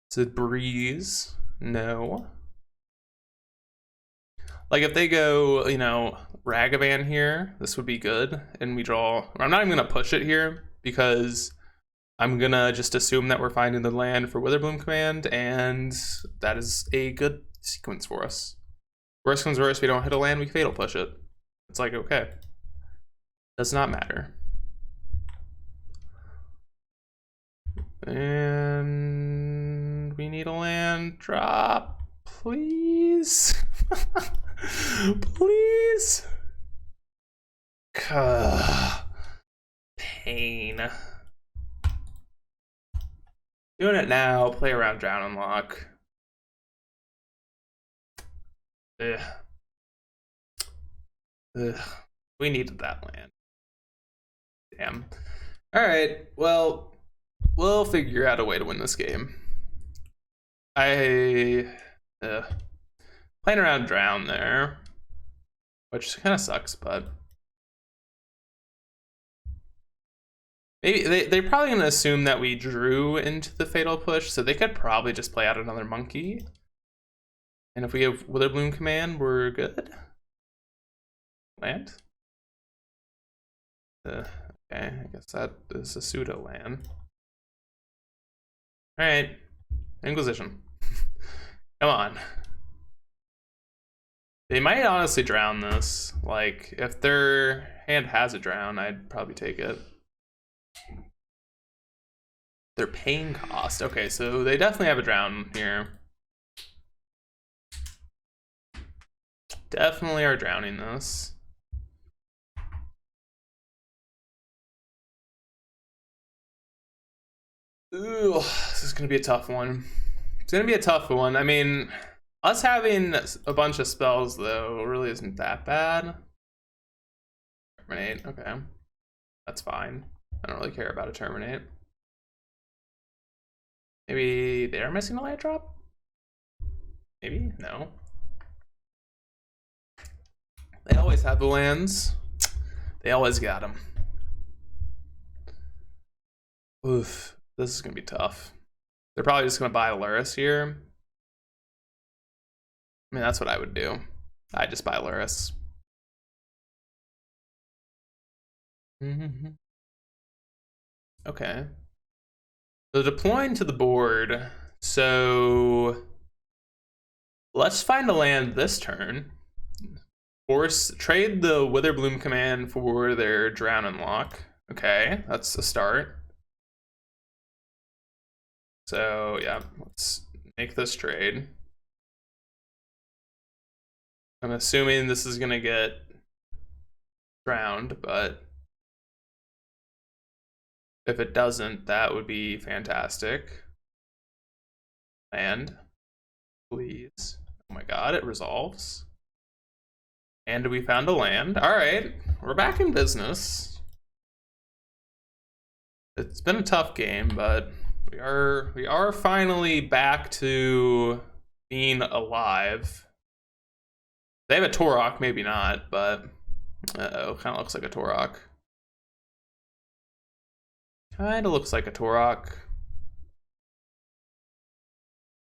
Speaker 1: it's a breeze. No. Like, if they go, you know, Ragavan here, this would be good, and we draw. I'm not even gonna push it here because I'm gonna just assume that we're finding the land for Witherbloom Command, and that is a good sequence for us. Worst comes worst, we don't hit a land, we fatal push it. It's like, okay, does not matter. And we need a land drop, please. Please. Pain. Doing it now, play around, drown, unlock. Ugh. Ugh. We needed that land. Damn. Alright, well, we'll figure out a way to win this game. Playing around drown there, which kind of sucks, but maybe they're probably going to assume that we drew into the fatal push, so they could probably just play out another monkey. And if we have Witherbloom Command, we're good. Land. Okay, I guess that is a pseudo land. All right, Inquisition. Come on. They might honestly drown this. Like, if their hand has a drown, I'd probably take it. Their pain cost. Okay, so they definitely have a drown here. Definitely are drowning this. Ooh, this is gonna be a tough one. It's gonna be a tough one. I mean, us having a bunch of spells though really isn't that bad. Terminate, okay. That's fine. I don't really care about a terminate. Maybe they're missing a land drop? Maybe? No. They always have the lands. They always got them. Oof, this is gonna be tough. They're probably just gonna buy Luris here. I mean, that's what I would do. I'd just buy Luris. Okay. So deploying to the board. So let's find a land this turn. Trade the Witherbloom command for their Drown and Lock. Okay, that's a start. So yeah, let's make this trade. I'm assuming this is gonna get drowned, but if it doesn't, that would be fantastic. Land, please. Oh my god, it resolves. And we found a land. All right, we're back in business. It's been a tough game, but we are finally back to being alive. They have a Torok, maybe not, but uh-oh, kind of looks like a Torok. Kind of looks like a Torok.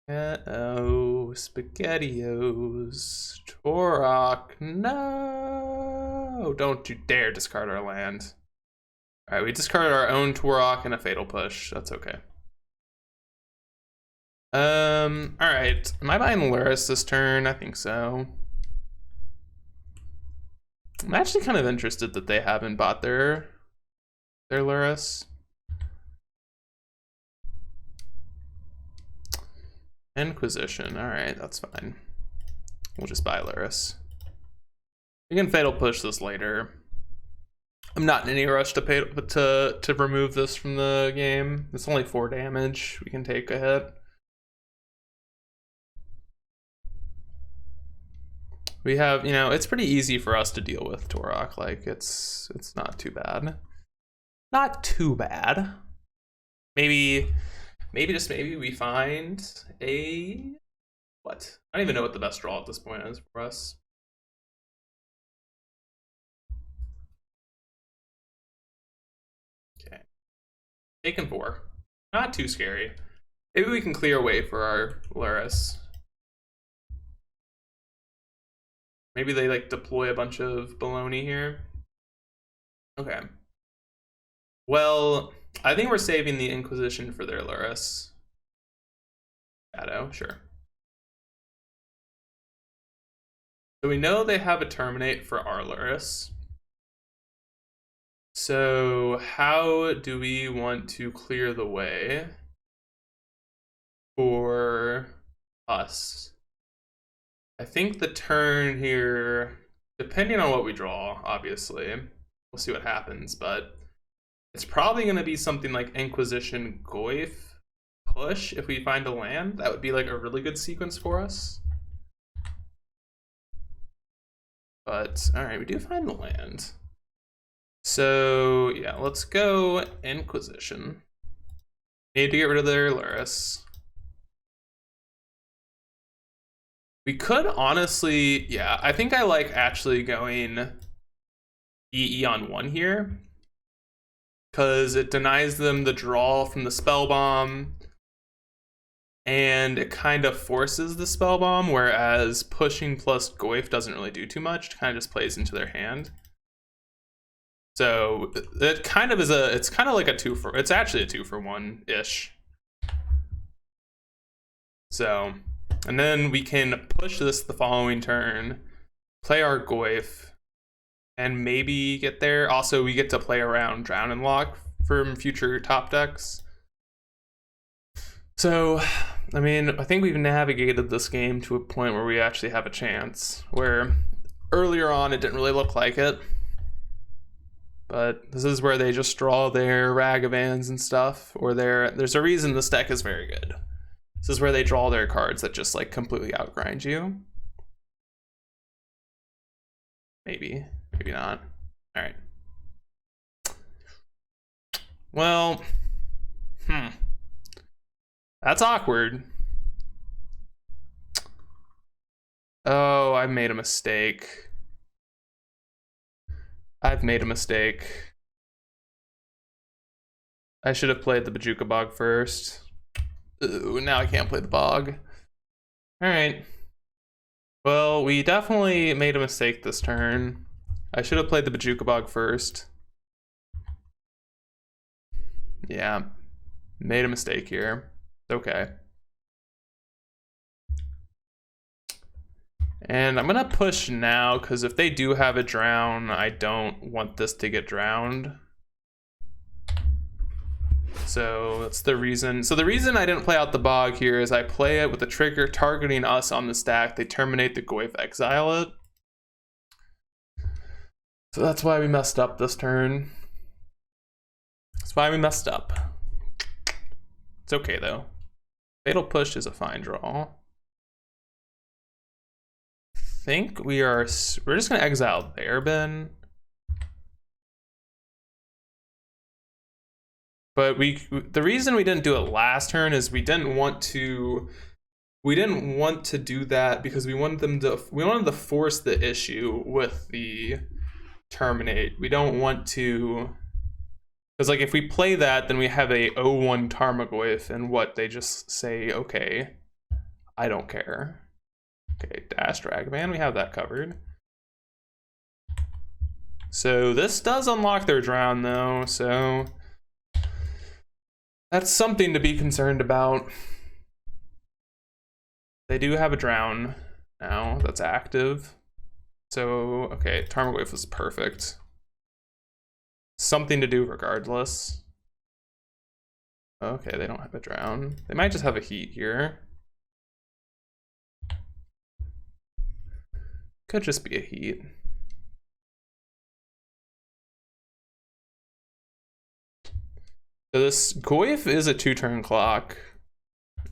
Speaker 1: Uh-oh, SpaghettiOs. Torok, no! Don't you dare discard our land. All right, we discarded our own Torok and a Fatal Push. That's okay. All right. Am I buying Luris this turn? I think so. I'm actually kind of interested that they haven't bought their Luris. Inquisition. All right, that's fine. We'll just buy Luris. We can Fatal Push this later. I'm not in any rush to remove this from the game. It's only 4 damage. We can take a hit. We have, you know, it's pretty easy for us to deal with Torok. Like it's not too bad. Not too bad. Maybe just maybe we find a what? I don't even know what the best draw at this point is for us. Okay. Taken 4. Not too scary. Maybe we can clear away for our Luris. Maybe they like deploy a bunch of baloney here. Okay. Well, I think we're saving the Inquisition for their Luris. Shadow, sure. So we know they have a Terminate for our Luris. So how do we want to clear the way for us? I think the turn here, depending on what we draw, obviously, we'll see what happens, but it's probably going to be something like Inquisition Goyf push if we find a land. That would be like a really good sequence for us. But, all right, we do find the land. So, yeah, let's go Inquisition. Need to get rid of their Luris. We could honestly, yeah, I think I like actually going EE on 1 here, because it denies them the draw from the spell bomb, and it kind of forces the spell bomb, whereas pushing plus Goyf doesn't really do too much. It kind of just plays into their hand. So it kind of is it's kind of like a 2 for, it's actually a 2 for 1-ish. So, and then we can push this the following turn, play our Goyf, and maybe get there. Also, we get to play around Drown and Lock from future top decks. So, I mean, I think we've navigated this game to a point where we actually have a chance, where earlier on it didn't really look like it. But this is where they just draw their Ragavans and stuff, or there's a reason this deck is very good. This is where they draw their cards that just like completely outgrind you. Maybe, maybe not. All right. Well, that's awkward. Oh, I made a mistake. I've made a mistake. I should have played the Bajuka Bog first. Ooh, now I can't play the Bog. All right. Well, we definitely made a mistake this turn. I should have played the Bajuka Bog first. Yeah, made a mistake here. Okay. And I'm gonna push now, because if they do have a drown, I don't want this to get drowned. So that's the reason. So the reason I didn't play out the Bog here is I play it with the trigger targeting us on the stack. They terminate the Goyf, exile it. So that's why we messed up this turn. That's why we messed up. It's okay though. Fatal Push is a fine draw. I think we're just gonna exile Airbin. But the reason we didn't do it last turn is we didn't want to do that because we wanted to force the issue with the terminate. We don't want to, because like if we play that, then we have a 0-1 Tarmogoyf, and what they just say, okay, I don't care. Okay, Dash Dragman, we have that covered. So this does unlock their drown though, so that's something to be concerned about. They do have a drown now that's active. So, okay, Tarmogoyf was perfect. Something to do regardless. Okay, they don't have a drown. They might just have a heat here. Could just be a heat. So this Goyf is a 2-turn clock.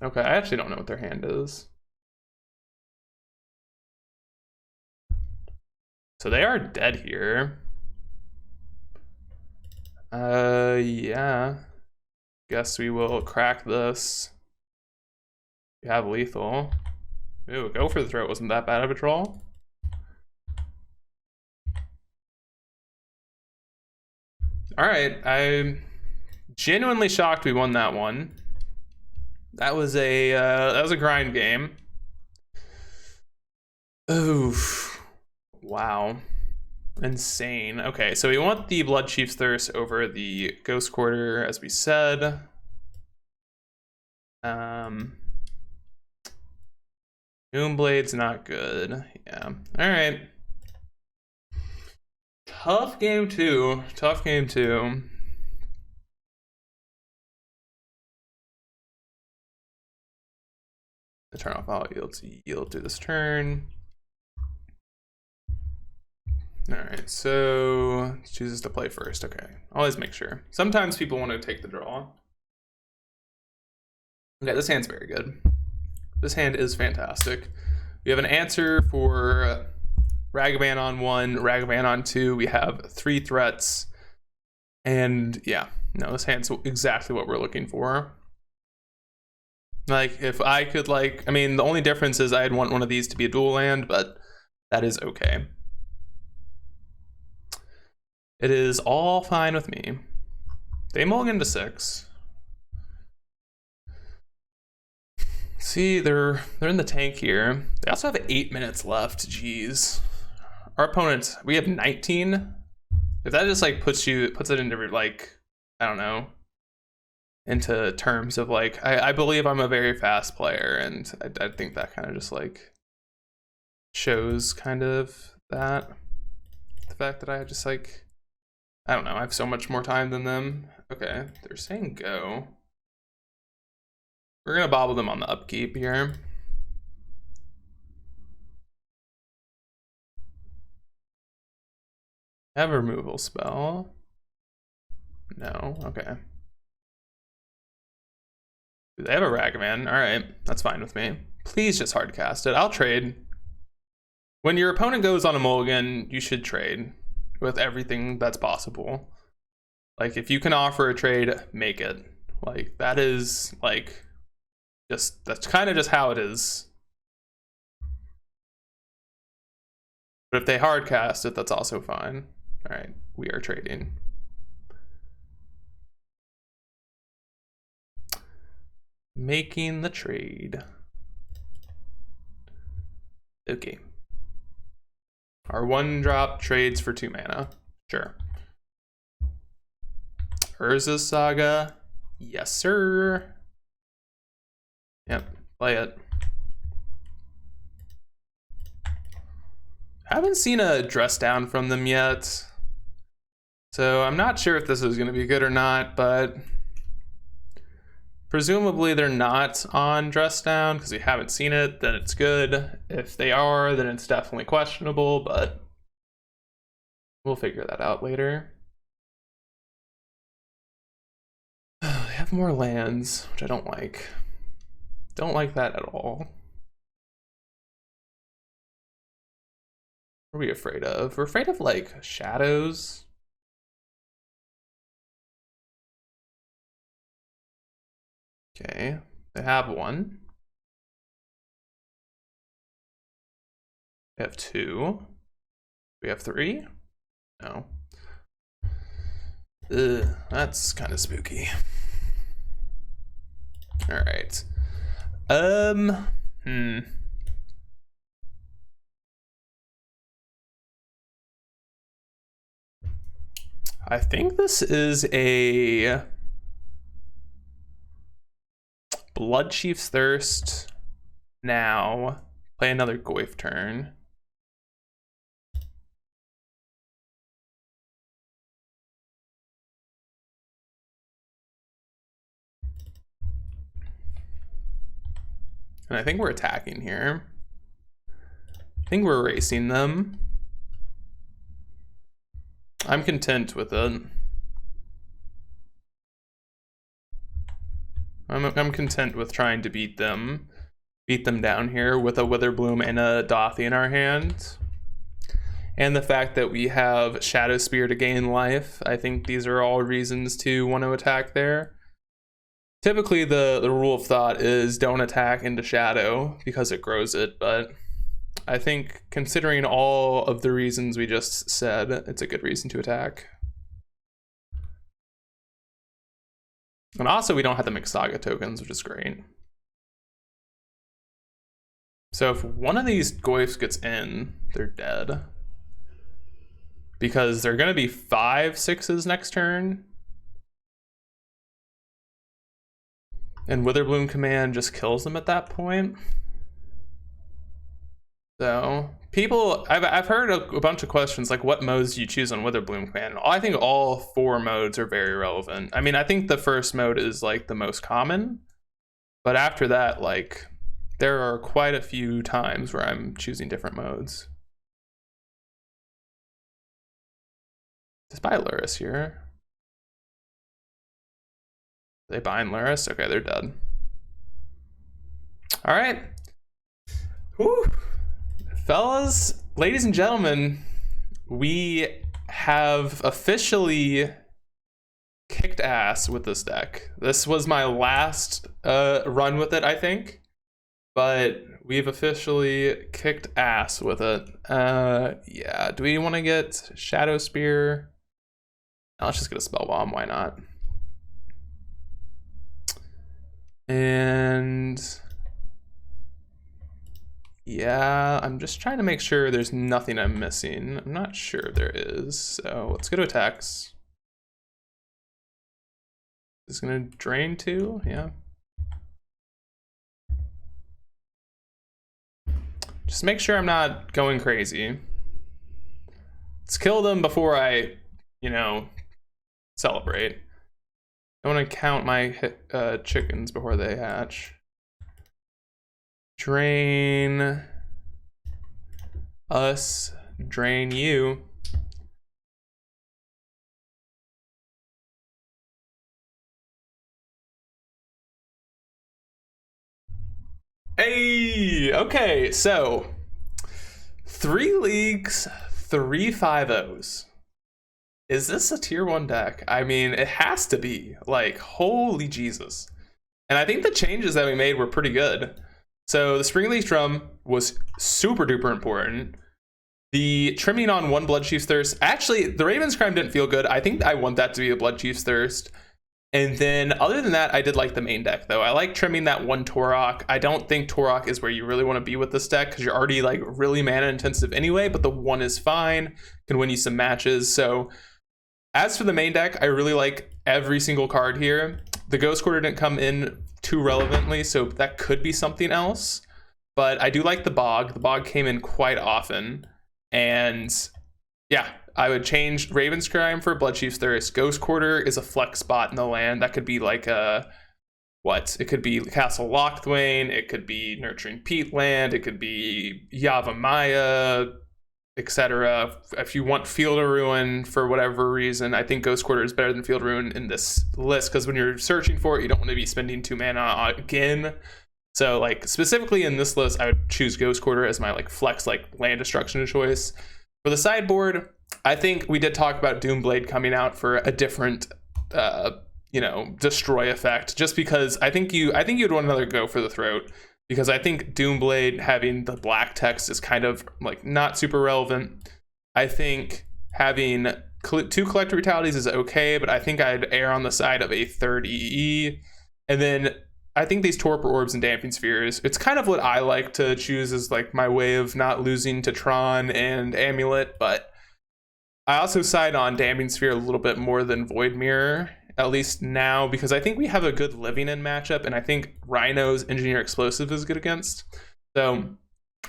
Speaker 1: Okay, I actually don't know what their hand is. So they are dead here. Yeah. Guess we will crack this. We have lethal. Ooh, Go for the Throat wasn't that bad of a draw. All right, I'm genuinely shocked we won that one. That was a grind game. Oof. Wow. Insane. Okay, so we want the Blood Chief's Thirst over the Ghost Quarter, as we said. Moomblade's not good. Yeah. All right. Tough game two. Tough game two. The turn off all yield to this turn. All right, so chooses to play first. Okay, always make sure. Sometimes people want to take the draw. Okay, this hand's very good. This hand is fantastic. We have an answer for Ragavan on 1, Ragavan on 2. We have 3 threats. And yeah, no, this hand's exactly what we're looking for. Like, if I could, like, I mean, the only difference is I'd want one of these to be a dual land, but that is okay. It is all fine with me. They mulligan to 6. See, they're in the tank here. They also have 8 minutes left. Jeez. Our opponent, we have 19. If that just like puts it into like, I don't know, into terms of like, I believe I'm a very fast player, and I think that kind of just like shows kind of that. The fact that I just like, I don't know, I have so much more time than them. Okay, they're saying go. We're gonna bobble them on the upkeep here. Have a removal spell. No, okay. They have a Ragavan. All right, that's fine with me. Please just hard cast it. I'll trade. When your opponent goes on a mulligan, you should trade with everything that's possible. Like, if you can offer a trade, make it. Like, that is, like, that's kind of just how it is. But if they hard cast it, that's also fine. All right, we are trading. Making the trade. Okay. Our 1-drop trades for 2 mana. Sure. Urza's Saga. Yes, sir. Yep, play it. Haven't seen a dress down from them yet. So I'm not sure if this is going to be good or not, but presumably they're not on dress down because we haven't seen it, then it's good. If they are, then it's definitely questionable, but we'll figure that out later. They have more lands, which I don't like. Don't like that at all. What are we afraid of? We're afraid of, like, shadows. Okay, they have 1. They have 2. We have 3? No. Ugh, that's kind of spooky. All right. I think this is a Blood Chief's Thirst. Now play another Goyf turn. And I think we're attacking here. I think we're racing them. I'm content with it. I'm content with trying to beat them down here with a Witherbloom and a Dothi in our hand. And the fact that we have Shadow Spear to gain life. I think these are all reasons to want to attack there. Typically the rule of thought is don't attack into Shadow because it grows it, but I think considering all of the reasons we just said, it's a good reason to attack. And also we don't have to make Saga tokens, which is great. So if one of these Goyfs gets in, they're dead. Because they're gonna be 5/6s next turn. And Witherbloom Command just kills them at that point. So people, I've heard a bunch of questions like, what modes do you choose on Witherbloom Command? I think all 4 modes are very relevant. I mean, I think the first mode is like the most common, but after that, like, there are quite a few times where I'm choosing different modes. Just buy Luris here. They bind Luris? Okay, they're dead. All right. Whew. Fellas, ladies and gentlemen, we have officially kicked ass with this deck. This was my last run with it, I think, but we've officially kicked ass with it. Yeah, do we want to get Shadow Spear? No, let's just get a Spell Bomb, why not? And yeah, I'm just trying to make sure there's nothing I'm missing. I'm not sure there is, so let's go to attacks. Is gonna drain too? Yeah. Just make sure I'm not going crazy. Let's kill them before I, you know, celebrate. I want to count my chickens before they hatch. Drain us, drain you. Hey, okay, so 3 leagues, 3 5-0s. Is this a tier 1 deck? I mean, it has to be. Like, holy Jesus. And I think the changes that we made were pretty good. So the Spring Leaf Drum was super duper important. The trimming on 1 Blood Chief's Thirst. Actually, the Raven's Crime didn't feel good. I think I want that to be a Blood Chief's Thirst. And then other than that, I did like the main deck though. I like trimming that 1 Torok. I don't think Torok is where you really want to be with this deck because you're already like really mana intensive anyway, but the 1 is fine, can win you some matches. So as for the main deck, I really like every single card here. The Ghost Quarter didn't come in too relevantly, so that could be something else. But I do like the Bog. The Bog came in quite often. And yeah, I would change Raven's Crime for Blood Chief's Thirst. Ghost Quarter is a flex spot in the land. That could be like a, what? It could be Castle Locthwain. It could be Nurturing Peatland. It could be Yavimaya, etc. If you want Field of Ruin for whatever reason, I think Ghost Quarter is better than Field of Ruin in this list because when you're searching for it, you don't want to be spending 2 mana again. So like specifically in this list, I would choose Ghost Quarter as my like flex like land destruction choice. For the sideboard, I think we did talk about Doomblade coming out for a different, destroy effect. Just because I think you'd want another go for the throat. Because I think Doomblade having the black text is kind of like not super relevant. I think having 2 Collector Brutalities is okay, but I think I'd err on the side of a 3rd EE. And then I think these Torpor Orbs and Damping Spheres, it's kind of what I like to choose as like my way of not losing to Tron and Amulet, but I also side on Damping Sphere a little bit more than Void Mirror, at least now, because I think we have a good Living In matchup, and I think Rhino's Engineer Explosive is good against. So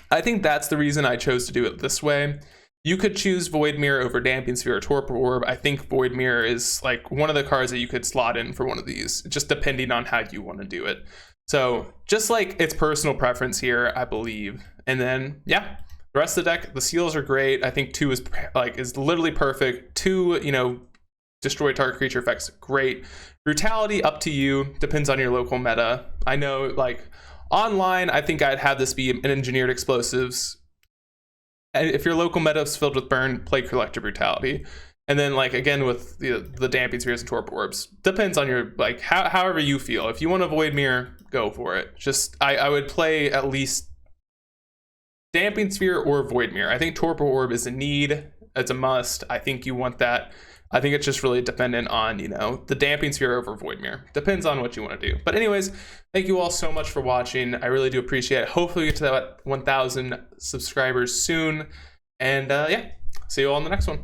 Speaker 1: I think that's the reason I chose to do it this way. You could choose Void Mirror over Damping Sphere or Torpor Orb. I think Void Mirror is like one of the cards that you could slot in for one of these, just depending on how you want to do it. So just like it's personal preference here, I believe. And then, yeah, the rest of the deck, the seals are great. I think 2 is literally perfect. 2, destroy target creature effects, great. Brutality, up to you, depends on your local meta. I know, like, online, I think I'd have this be an Engineered Explosives. And if your local meta is filled with burn, play Collector Brutality. And then, like, again, with the Damping Spheres and Torpor Orbs, depends on your, like, however you feel. If you want to Void Mirror, go for it. Just, I would play at least Damping Sphere or Void Mirror. I think Torpor Orb is a need. It's a must. I think you want that. I think it's just really dependent on, the Damping Sphere over Void Mirror. Depends on what you want to do. But anyways, thank you all so much for watching. I really do appreciate it. Hopefully we get to that 1,000 subscribers soon. And yeah, see you all in the next one.